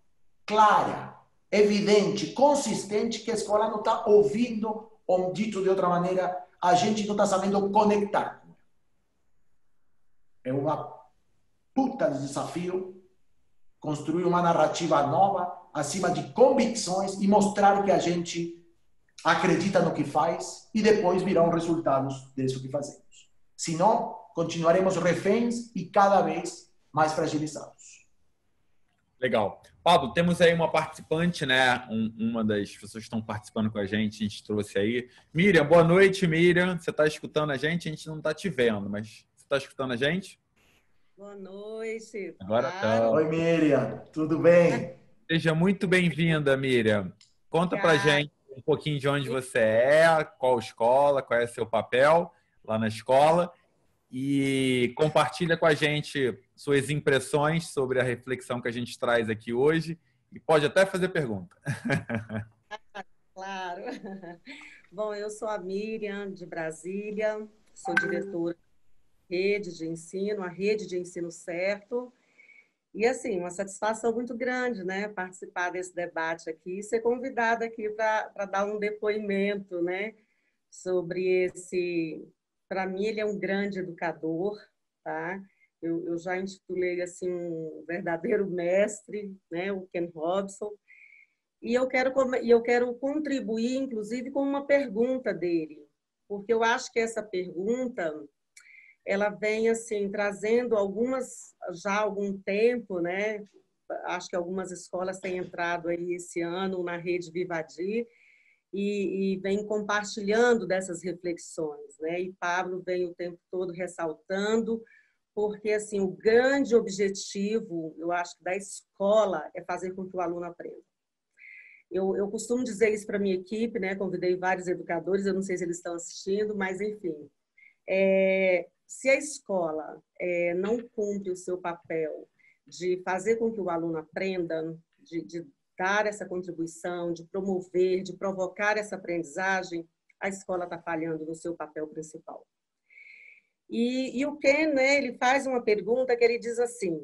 clara, evidente, consistente, que a escola não está ouvindo, ou dito de outra maneira, a gente não está sabendo conectar. É uma puta de desafio construir uma narrativa nova, acima de convicções, e mostrar que a gente acredita no que faz e depois virão resultados disso que fazemos. Senão, continuaremos reféns e cada vez mais fragilizados. Legal. Pablo, temos aí uma participante, né? Uma das pessoas que estão participando com a gente gente trouxe aí. Miriam, boa noite, Miriam. Você está escutando a gente? A gente não está te vendo, mas você está escutando a gente? Boa noite. Agora Claro. Oi, Miriam. Tudo bem? Seja muito bem-vinda, Miriam. Conta pra gente um pouquinho de onde você é, qual escola, qual é seu papel lá na escola e compartilha com a gente suas impressões sobre a reflexão que a gente traz aqui hoje e pode até fazer pergunta. Claro. Bom, eu sou a Miriam, de Brasília, sou diretora da rede de ensino, a Rede de Ensino Certo. E, assim, uma satisfação muito grande, né, participar desse debate aqui e ser convidada aqui para dar um depoimento, né, sobre esse... Para mim, ele é um grande educador, tá? Eu já intitulei, assim, um verdadeiro mestre, né, o Ken Robinson. E eu quero contribuir, inclusive, com uma pergunta dele, porque eu acho que essa pergunta ela vem assim trazendo já há algum tempo, né? Acho que algumas escolas têm entrado aí esse ano na rede Vivagy e vem compartilhando dessas reflexões, né? E Pablo vem o tempo todo ressaltando, porque assim o grande objetivo, eu acho, da escola é fazer com que o aluno aprenda. Eu costumo dizer isso para minha equipe, né? Convidei vários educadores, eu não sei se eles estão assistindo, mas enfim. Se a escola não cumpre o seu papel de fazer com que o aluno aprenda, de dar essa contribuição, de promover, de provocar essa aprendizagem, a escola está falhando no seu papel principal. E o Ken, né, ele faz uma pergunta que ele diz assim,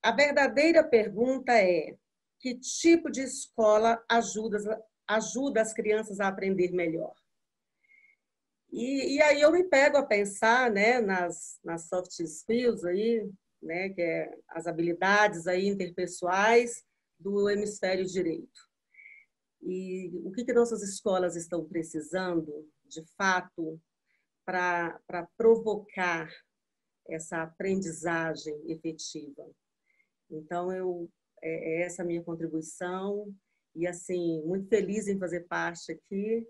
a verdadeira pergunta é que tipo de escola ajuda as crianças a aprender melhor? E aí eu me pego a pensar, né, nas soft skills aí, né, que é as habilidades aí interpessoais do hemisfério direito. E o que nossas escolas estão precisando, de fato, para provocar essa aprendizagem efetiva. Então, essa é a minha contribuição e, assim, muito feliz em fazer parte aqui,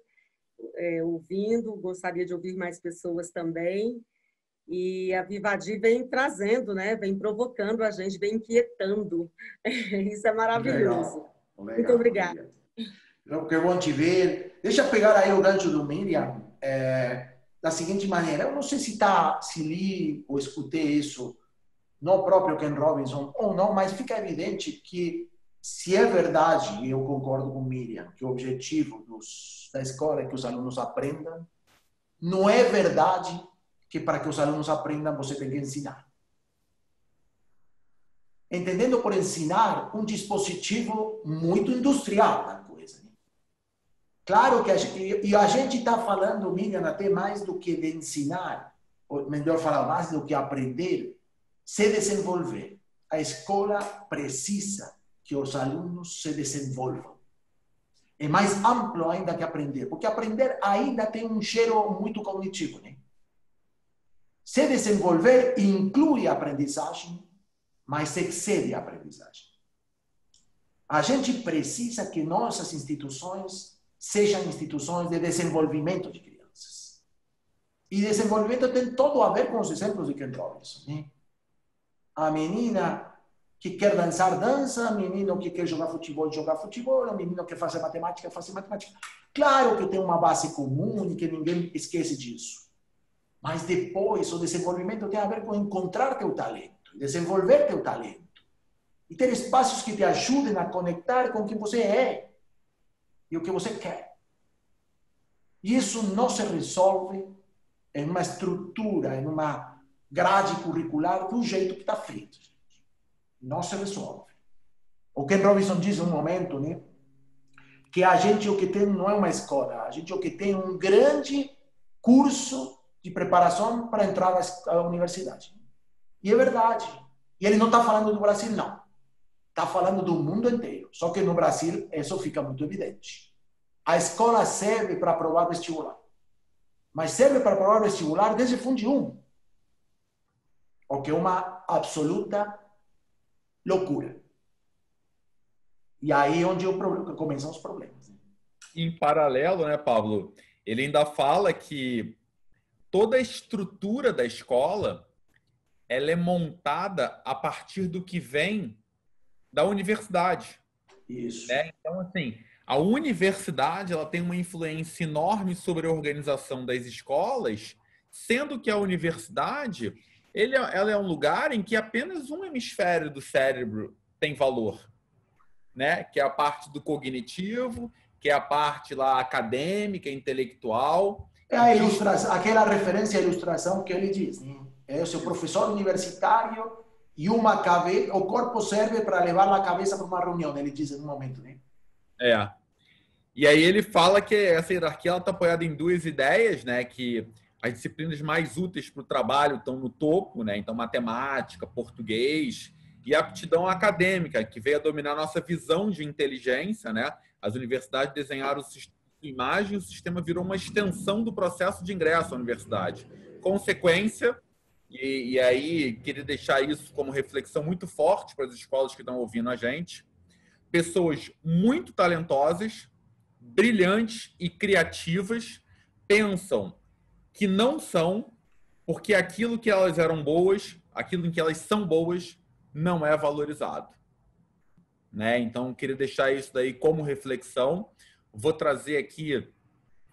ouvindo, gostaria de ouvir mais pessoas também. E a Vivadi vem trazendo, né? Vem provocando a gente, vem inquietando. Isso é maravilhoso. Legal. Muito obrigada. Que bom te ver. Deixa eu pegar aí o gancho do Miriam da seguinte maneira. Eu não sei se li ou escutei isso no próprio Ken Robinson ou não, mas fica evidente que se é verdade, e eu concordo com Miriam, que o objetivo da escola é que os alunos aprendam, não é verdade que para que os alunos aprendam você tem que ensinar. Entendendo por ensinar um dispositivo muito industrial da coisa. Né? Claro que a gente está falando, Miriam, até mais do que de ensinar, ou melhor falar, mais do que aprender, se desenvolver. A escola precisa que os alunos se desenvolvam. É mais amplo ainda que aprender, porque aprender ainda tem um cheiro muito cognitivo, né? Se desenvolver inclui a aprendizagem, mas excede a aprendizagem. A gente precisa que nossas instituições sejam instituições de desenvolvimento de crianças. E desenvolvimento tem todo a ver com os exemplos de Ken Robinson, né? A menina que quer dançar, dança, o menino que quer jogar futebol, o menino que faz matemática, faz matemática. Claro que tem uma base comum e que ninguém esquece disso. Mas depois o desenvolvimento tem a ver com encontrar teu talento, desenvolver teu talento. E ter espaços que te ajudem a conectar com quem você é e o que você quer. E isso não se resolve em uma estrutura, em uma grade curricular do jeito que está feito. Não se resolve. O Ken Robinson diz um momento, né, que a gente o que tem não é uma escola, a gente o que tem um grande curso de preparação para entrar na universidade. E é verdade. E ele não está falando do Brasil, não. Está falando do mundo inteiro. Só que no Brasil isso fica muito evidente. A escola serve para aprovar vestibular. Mas serve para aprovar vestibular desde Fundi 1. O que é uma absoluta loucura. E aí é onde começam os problemas. Em paralelo, né, Pablo? Ele ainda fala que toda a estrutura da escola ela é montada a partir do que vem da universidade. Isso. Né? Então, assim, a universidade ela tem uma influência enorme sobre a organização das escolas, sendo que a universidade ela é um lugar em que apenas um hemisfério do cérebro tem valor, né? Que é a parte do cognitivo, que é a parte lá acadêmica, intelectual. É a ilustração, aquela referência à ilustração que ele diz, né? É o seu professor universitário e o corpo serve para levar a cabeça para uma reunião, ele diz em um momento, né? É. E aí ele fala que essa hierarquia está apoiada em duas ideias, né? Que as disciplinas mais úteis para o trabalho estão no topo, né? Então, matemática, português e aptidão acadêmica, que veio a dominar a nossa visão de inteligência, né? As universidades desenharam o sistema de imagem, o sistema virou uma extensão do processo de ingresso à universidade. Consequência, e aí queria deixar isso como reflexão muito forte para as escolas que estão ouvindo a gente, pessoas muito talentosas, brilhantes e criativas pensam que não são, porque aquilo que elas eram boas, aquilo em que elas são boas, não é valorizado. Né? Então, queria deixar isso daí como reflexão. Vou trazer aqui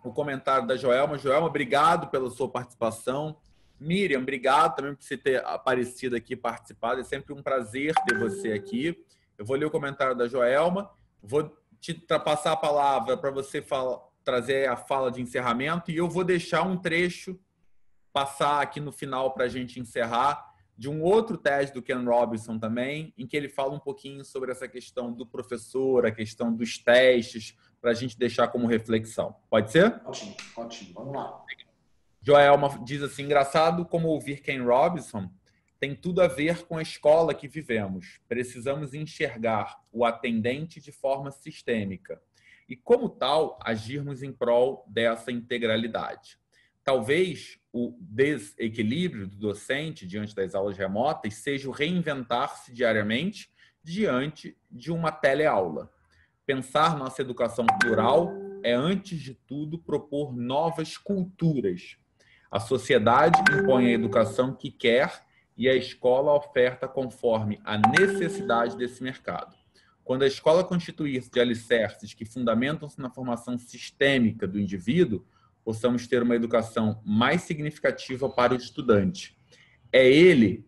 o comentário da Joelma. Joelma, obrigado pela sua participação. Miriam, obrigado também por você ter aparecido aqui, participado. É sempre um prazer ter você aqui. Eu vou ler o comentário da Joelma. Vou te passar a palavra para você trazer a fala de encerramento e eu vou deixar um trecho passar aqui no final para a gente encerrar de um outro TED do Ken Robinson também, em que ele fala um pouquinho sobre essa questão do professor, a questão dos testes, para a gente deixar como reflexão. Pode ser? Ótimo, ótimo. Vamos lá. Joelma diz assim, engraçado como ouvir Ken Robinson tem tudo a ver com a escola que vivemos. Precisamos enxergar o atendente de forma sistêmica e, como tal, agirmos em prol dessa integralidade. Talvez o desequilíbrio do docente diante das aulas remotas seja o reinventar-se diariamente diante de uma teleaula. Pensar nossa educação plural é, antes de tudo, propor novas culturas. A sociedade impõe a educação que quer e a escola oferta conforme a necessidade desse mercado. Quando a escola constituir-se de alicerces que fundamentam-se na formação sistêmica do indivíduo, possamos ter uma educação mais significativa para o estudante. É ele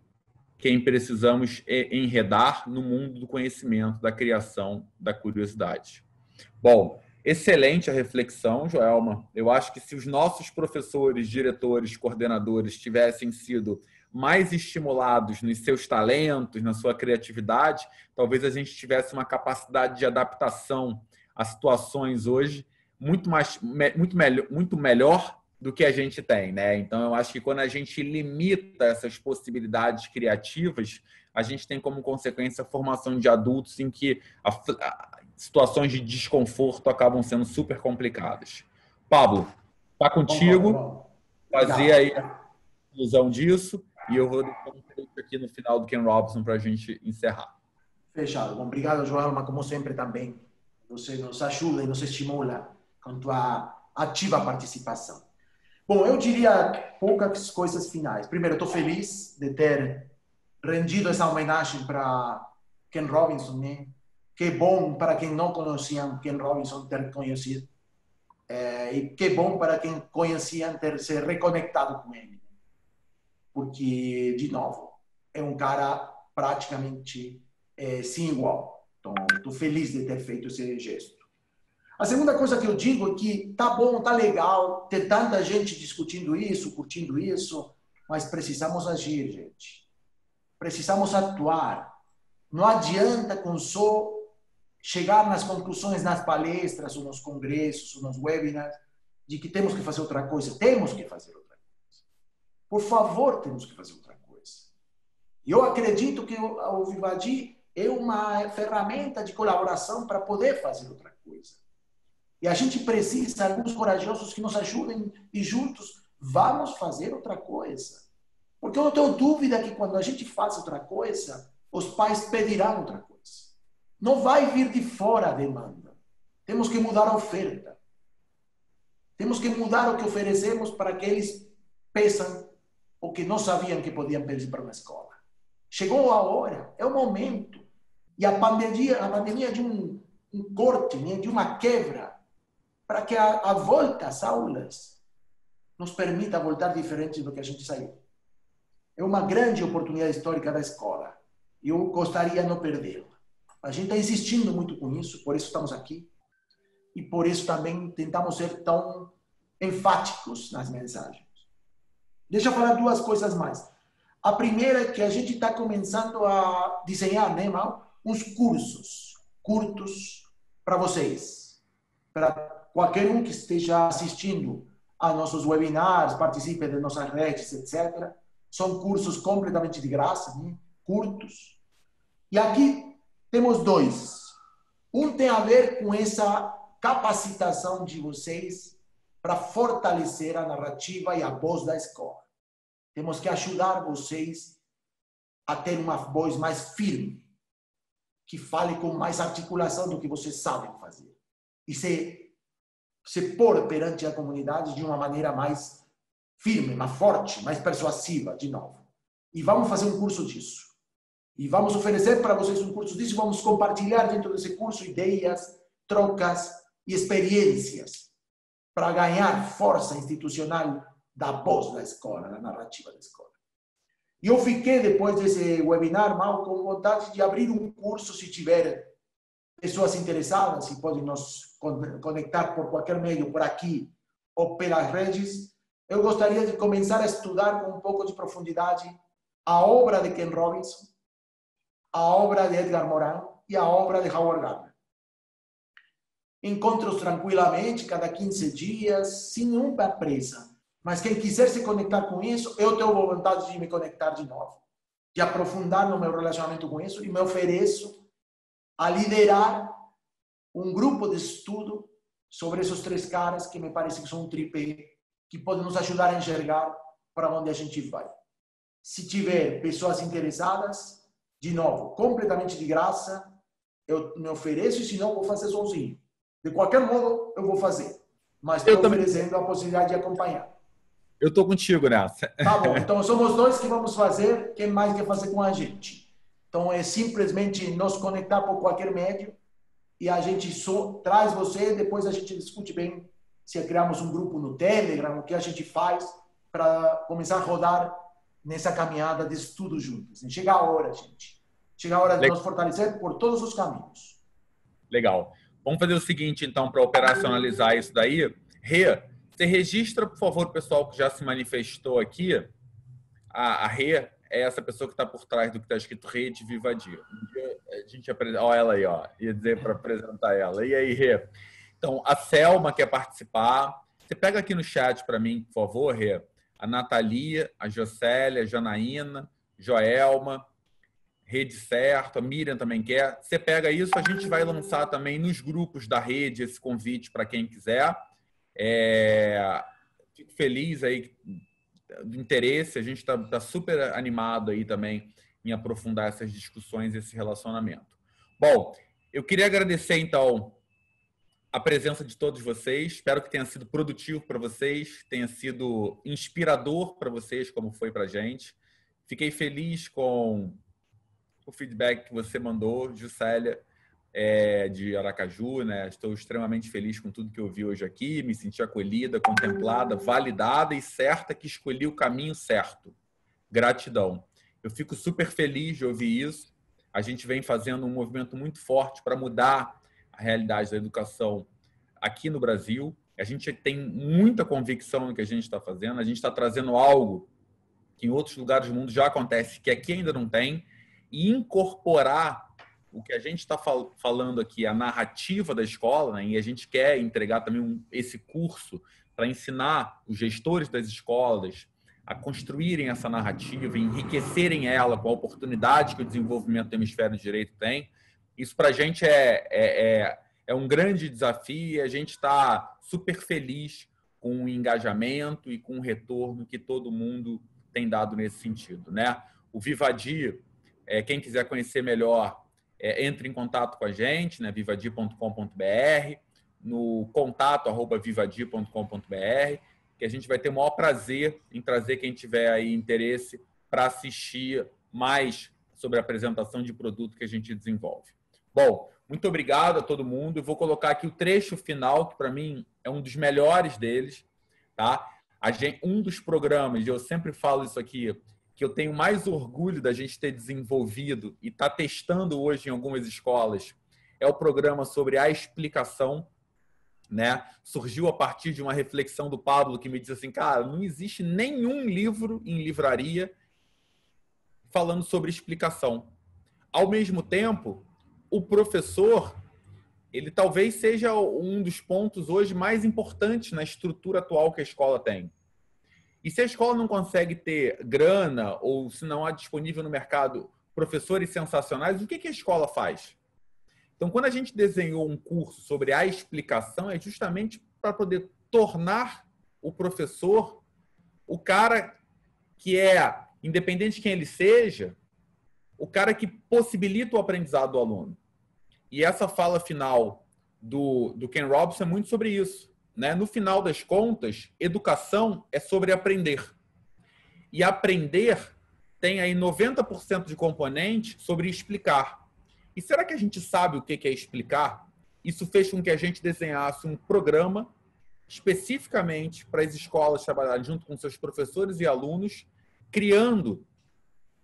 quem precisamos enredar no mundo do conhecimento, da criação, da curiosidade. Bom, excelente a reflexão, Joelma. Eu acho que se os nossos professores, diretores, coordenadores tivessem sido mais estimulados nos seus talentos, na sua criatividade, talvez a gente tivesse uma capacidade de adaptação a situações hoje muito melhor do que a gente tem, né? Então, eu acho que quando a gente limita essas possibilidades criativas, a gente tem como consequência a formação de adultos em que situações de desconforto acabam sendo super complicadas. Pablo, está contigo, fazer aí a conclusão disso, e eu vou deixar um trecho aqui no final do Ken Robinson para a gente encerrar. Fechado. Bom, obrigado, Joelma, como sempre também. Você nos ajuda e nos estimula com tua ativa participação. Bom, eu diria poucas coisas finais. Primeiro, estou feliz de ter rendido essa homenagem para Ken Robinson, né? Que bom para quem não conhecia Ken Robinson ter conhecido. E que bom para quem conhecia ter se reconectado com ele. Porque, de novo, é um cara praticamente sem igual. Então, estou feliz de ter feito esse gesto. A segunda coisa que eu digo é que tá bom, tá legal ter tanta gente discutindo isso, curtindo isso, mas precisamos agir, gente. Precisamos atuar. Não adianta com só chegar nas conclusões nas palestras, ou nos congressos, ou nos webinars, de que temos que fazer outra coisa. Temos que fazer outra coisa. Por favor, temos que fazer outra coisa. E eu acredito que o Vivadi é uma ferramenta de colaboração para poder fazer outra coisa. E a gente precisa de alguns corajosos que nos ajudem e juntos vamos fazer outra coisa. Porque eu não tenho dúvida que quando a gente faz outra coisa, os pais pedirão outra coisa. Não vai vir de fora a demanda. Temos que mudar a oferta. Temos que mudar o que oferecemos para que eles peçam o que não sabiam que podiam pedir para uma escola. Chegou a hora, é o momento. E a pandemia de um corte, né, de uma quebra, para que a volta às aulas nos permita voltar diferente do que a gente saiu. É uma grande oportunidade histórica da escola. E eu gostaria de não perdê-la. A gente está insistindo muito com isso, por isso estamos aqui. E por isso também tentamos ser tão enfáticos nas mensagens. Deixa eu falar duas coisas mais. A primeira é que a gente está começando a desenhar, né, Mal? Uns cursos curtos para vocês. Para qualquer um que esteja assistindo a nossos webinars, participe de nossas redes, etc. São cursos completamente de graça, né? Curtos. E aqui temos dois. Um tem a ver com essa capacitação de vocês para fortalecer a narrativa e a voz da escola. Temos que ajudar vocês a ter uma voz mais firme, que fale com mais articulação do que vocês sabem fazer. E se pôr perante a comunidade de uma maneira mais firme, mais forte, mais persuasiva, de novo. E vamos fazer um curso disso. E vamos oferecer para vocês um curso disso, vamos compartilhar dentro desse curso ideias, trocas e experiências para ganhar força institucional da voz da escola, da narrativa da escola. E eu fiquei, depois desse webinar, Mal, com vontade de abrir um curso, se tiver pessoas interessadas, se podem nos conectar por qualquer meio, por aqui ou pelas redes. Eu gostaria de começar a estudar com um pouco de profundidade a obra de Ken Robinson, a obra de Edgar Morin e a obra de Howard Gardner. Encontros tranquilamente, cada 15 dias, sem nenhuma pressa. Mas quem quiser se conectar com isso, eu tenho vontade de me conectar de novo, de aprofundar no meu relacionamento com isso e me ofereço a liderar um grupo de estudo sobre esses três caras que me parece que são um tripé que podem nos ajudar a enxergar para onde a gente vai. Se tiver pessoas interessadas, de novo, completamente de graça, eu me ofereço e se não, vou fazer sozinho. De qualquer modo, eu vou fazer. Mas estou oferecendo a possibilidade de acompanhar. Eu estou contigo nessa. Tá bom, então somos dois que vamos fazer, quem mais quer fazer com a gente? Então é simplesmente nos conectar por qualquer médio e a gente traz você, depois a gente discute bem se criamos um grupo no Telegram, o que a gente faz para começar a rodar nessa caminhada de estudo juntos. Chega a hora, gente. Chega a hora de nos fortalecer por todos os caminhos. Legal. Vamos fazer o seguinte, então, para operacionalizar isso daí. Rê, você registra, por favor, o pessoal que já se manifestou aqui. A Rê é essa pessoa que está por trás do que está escrito Rede Vivadia. A gente apresenta... Olha ela aí, ó. Ia dizer para apresentar ela. E aí, Rê? Então, a Selma quer participar. Você pega aqui no chat para mim, por favor, Rê. A Natalia, a Jocélia, a Janaína, Joelma, Rede Certo, a Miriam também quer. Você pega isso, a gente vai lançar também nos grupos da rede esse convite para quem quiser. Fico feliz aí do interesse, a gente está super animado aí também em aprofundar essas discussões, esse relacionamento. Bom, eu queria agradecer então a presença de todos vocês, espero que tenha sido produtivo para vocês, tenha sido inspirador para vocês, como foi para a gente. Fiquei feliz com o feedback que você mandou, Juscelia, de Aracaju, né? Estou extremamente feliz com tudo que eu vi hoje aqui, me senti acolhida, contemplada, validada e certa que escolhi o caminho certo. Gratidão. Eu fico super feliz de ouvir isso. A gente vem fazendo um movimento muito forte para mudar a realidade da educação aqui no Brasil. A gente tem muita convicção no que a gente está fazendo. A gente está trazendo algo que em outros lugares do mundo já acontece, que aqui ainda não tem, e incorporar o que a gente está falando aqui, a narrativa da escola, né? E a gente quer entregar também esse curso para ensinar os gestores das escolas a construírem essa narrativa, enriquecerem ela com a oportunidade que o desenvolvimento do hemisfério direito tem. Isso para a gente é um grande desafio e a gente está super feliz com o engajamento e com o retorno que todo mundo tem dado nesse sentido, né? O Vivadia, quem quiser conhecer melhor, entre em contato com a gente, né? vivadia.com.br, no contato@vivadia.com.br, que a gente vai ter o maior prazer em trazer quem tiver aí interesse para assistir mais sobre a apresentação de produto que a gente desenvolve. Bom, muito obrigado a todo mundo. Eu vou colocar aqui o trecho final, que para mim é um dos melhores deles, tá? Um dos programas, eu sempre falo isso aqui, que eu tenho mais orgulho da gente ter desenvolvido e está testando hoje em algumas escolas, é o programa sobre a explicação, né? Surgiu a partir de uma reflexão do Pablo, que me disse assim, cara, não existe nenhum livro em livraria falando sobre explicação. Ao mesmo tempo, o professor, ele talvez seja um dos pontos hoje mais importantes na estrutura atual que a escola tem. E se a escola não consegue ter grana ou se não há disponível no mercado professores sensacionais, o que a escola faz? Então, quando a gente desenhou um curso sobre a explicação, é justamente para poder tornar o professor o cara que independente de quem ele seja, o cara que possibilita o aprendizado do aluno. E essa fala final do Ken Robson é muito sobre isso, né? No final das contas, educação é sobre aprender. E aprender tem aí 90% de componente sobre explicar. E será que a gente sabe o que é explicar? Isso fez com que a gente desenhasse um programa especificamente para as escolas trabalharem junto com seus professores e alunos, criando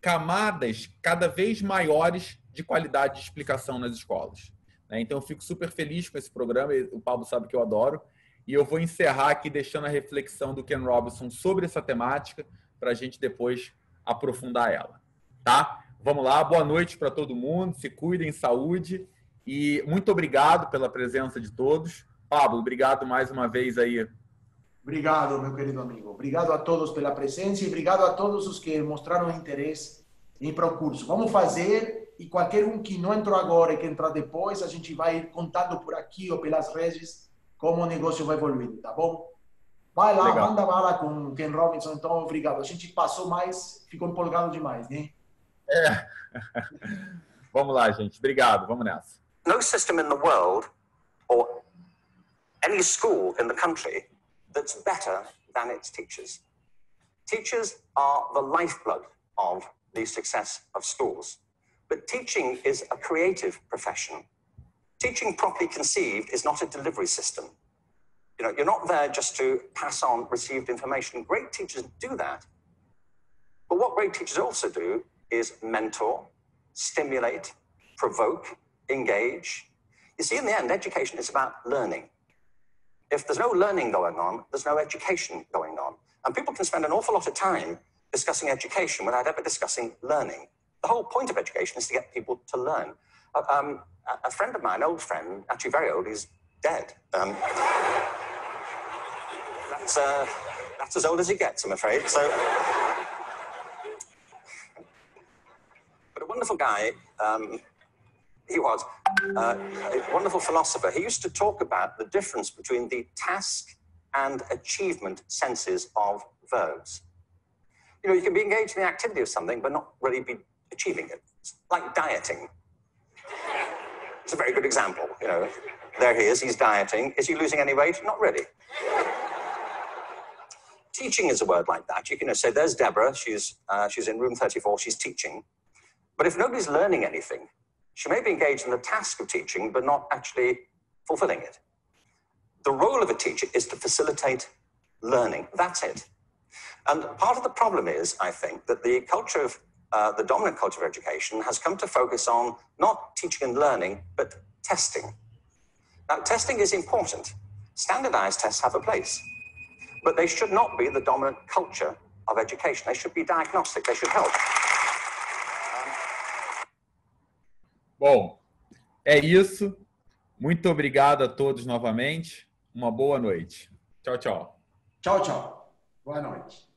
camadas cada vez maiores de qualidade de explicação nas escolas. Então, eu fico super feliz com esse programa, o Pablo sabe que eu adoro, e eu vou encerrar aqui deixando a reflexão do Ken Robson sobre essa temática, para a gente depois aprofundar ela. Tá? Vamos lá, boa noite para todo mundo, se cuidem, saúde, e muito obrigado pela presença de todos. Pablo, obrigado mais uma vez aí. Obrigado, meu querido amigo. Obrigado a todos pela presença e obrigado a todos os que mostraram interesse em ir para o curso. Vamos fazer, e qualquer um que não entrou agora e que entrar depois, a gente vai contando por aqui ou pelas redes como o negócio vai evoluindo, tá bom? Vai lá, Legal. manda bala com Ken Robinson, então obrigado. A gente passou mais, ficou empolgado demais, né? Vamos lá, gente. Obrigado. Vamos nessa. No system in the world or any school in the country that's better than its teachers. Teachers are the lifeblood of the success of schools. But teaching is a creative profession. Teaching properly conceived is not a delivery system. You know, you're not there just to pass on received information. Great teachers do that. But what great teachers also do is mentor, stimulate, provoke, engage. You see, in the end, education is about learning. If there's no learning going on, there's no education going on. And people can spend an awful lot of time discussing education without ever discussing learning. The whole point of education is to get people to learn. A friend of mine, old friend, actually very old, he's dead. That's as old as he gets, I'm afraid. So, but a wonderful guy, he was a wonderful philosopher. He used to talk about the difference between the task and achievement senses of verbs. You know, you can be engaged in the activity of something, but not really be achieving it. It's like dieting. It's a very good example. You know, there he is, he's dieting. Is he losing any weight? Not really. Teaching is a word like that. You can say, there's Deborah, she's in room 34, she's teaching. But if nobody's learning anything, she may be engaged in the task of teaching, but not actually fulfilling it. The role of a teacher is to facilitate learning. That's it. And part of the problem is, I think, that the culture of, the dominant culture of education has come to focus on not teaching and learning, but testing. Now, testing is important. Standardized tests have a place. But they should not be the dominant culture of education. They should be diagnostic. They should help. Bom, é isso. Muito obrigado a todos novamente. Uma boa noite. Tchau, tchau. Tchau, tchau. Boa noite.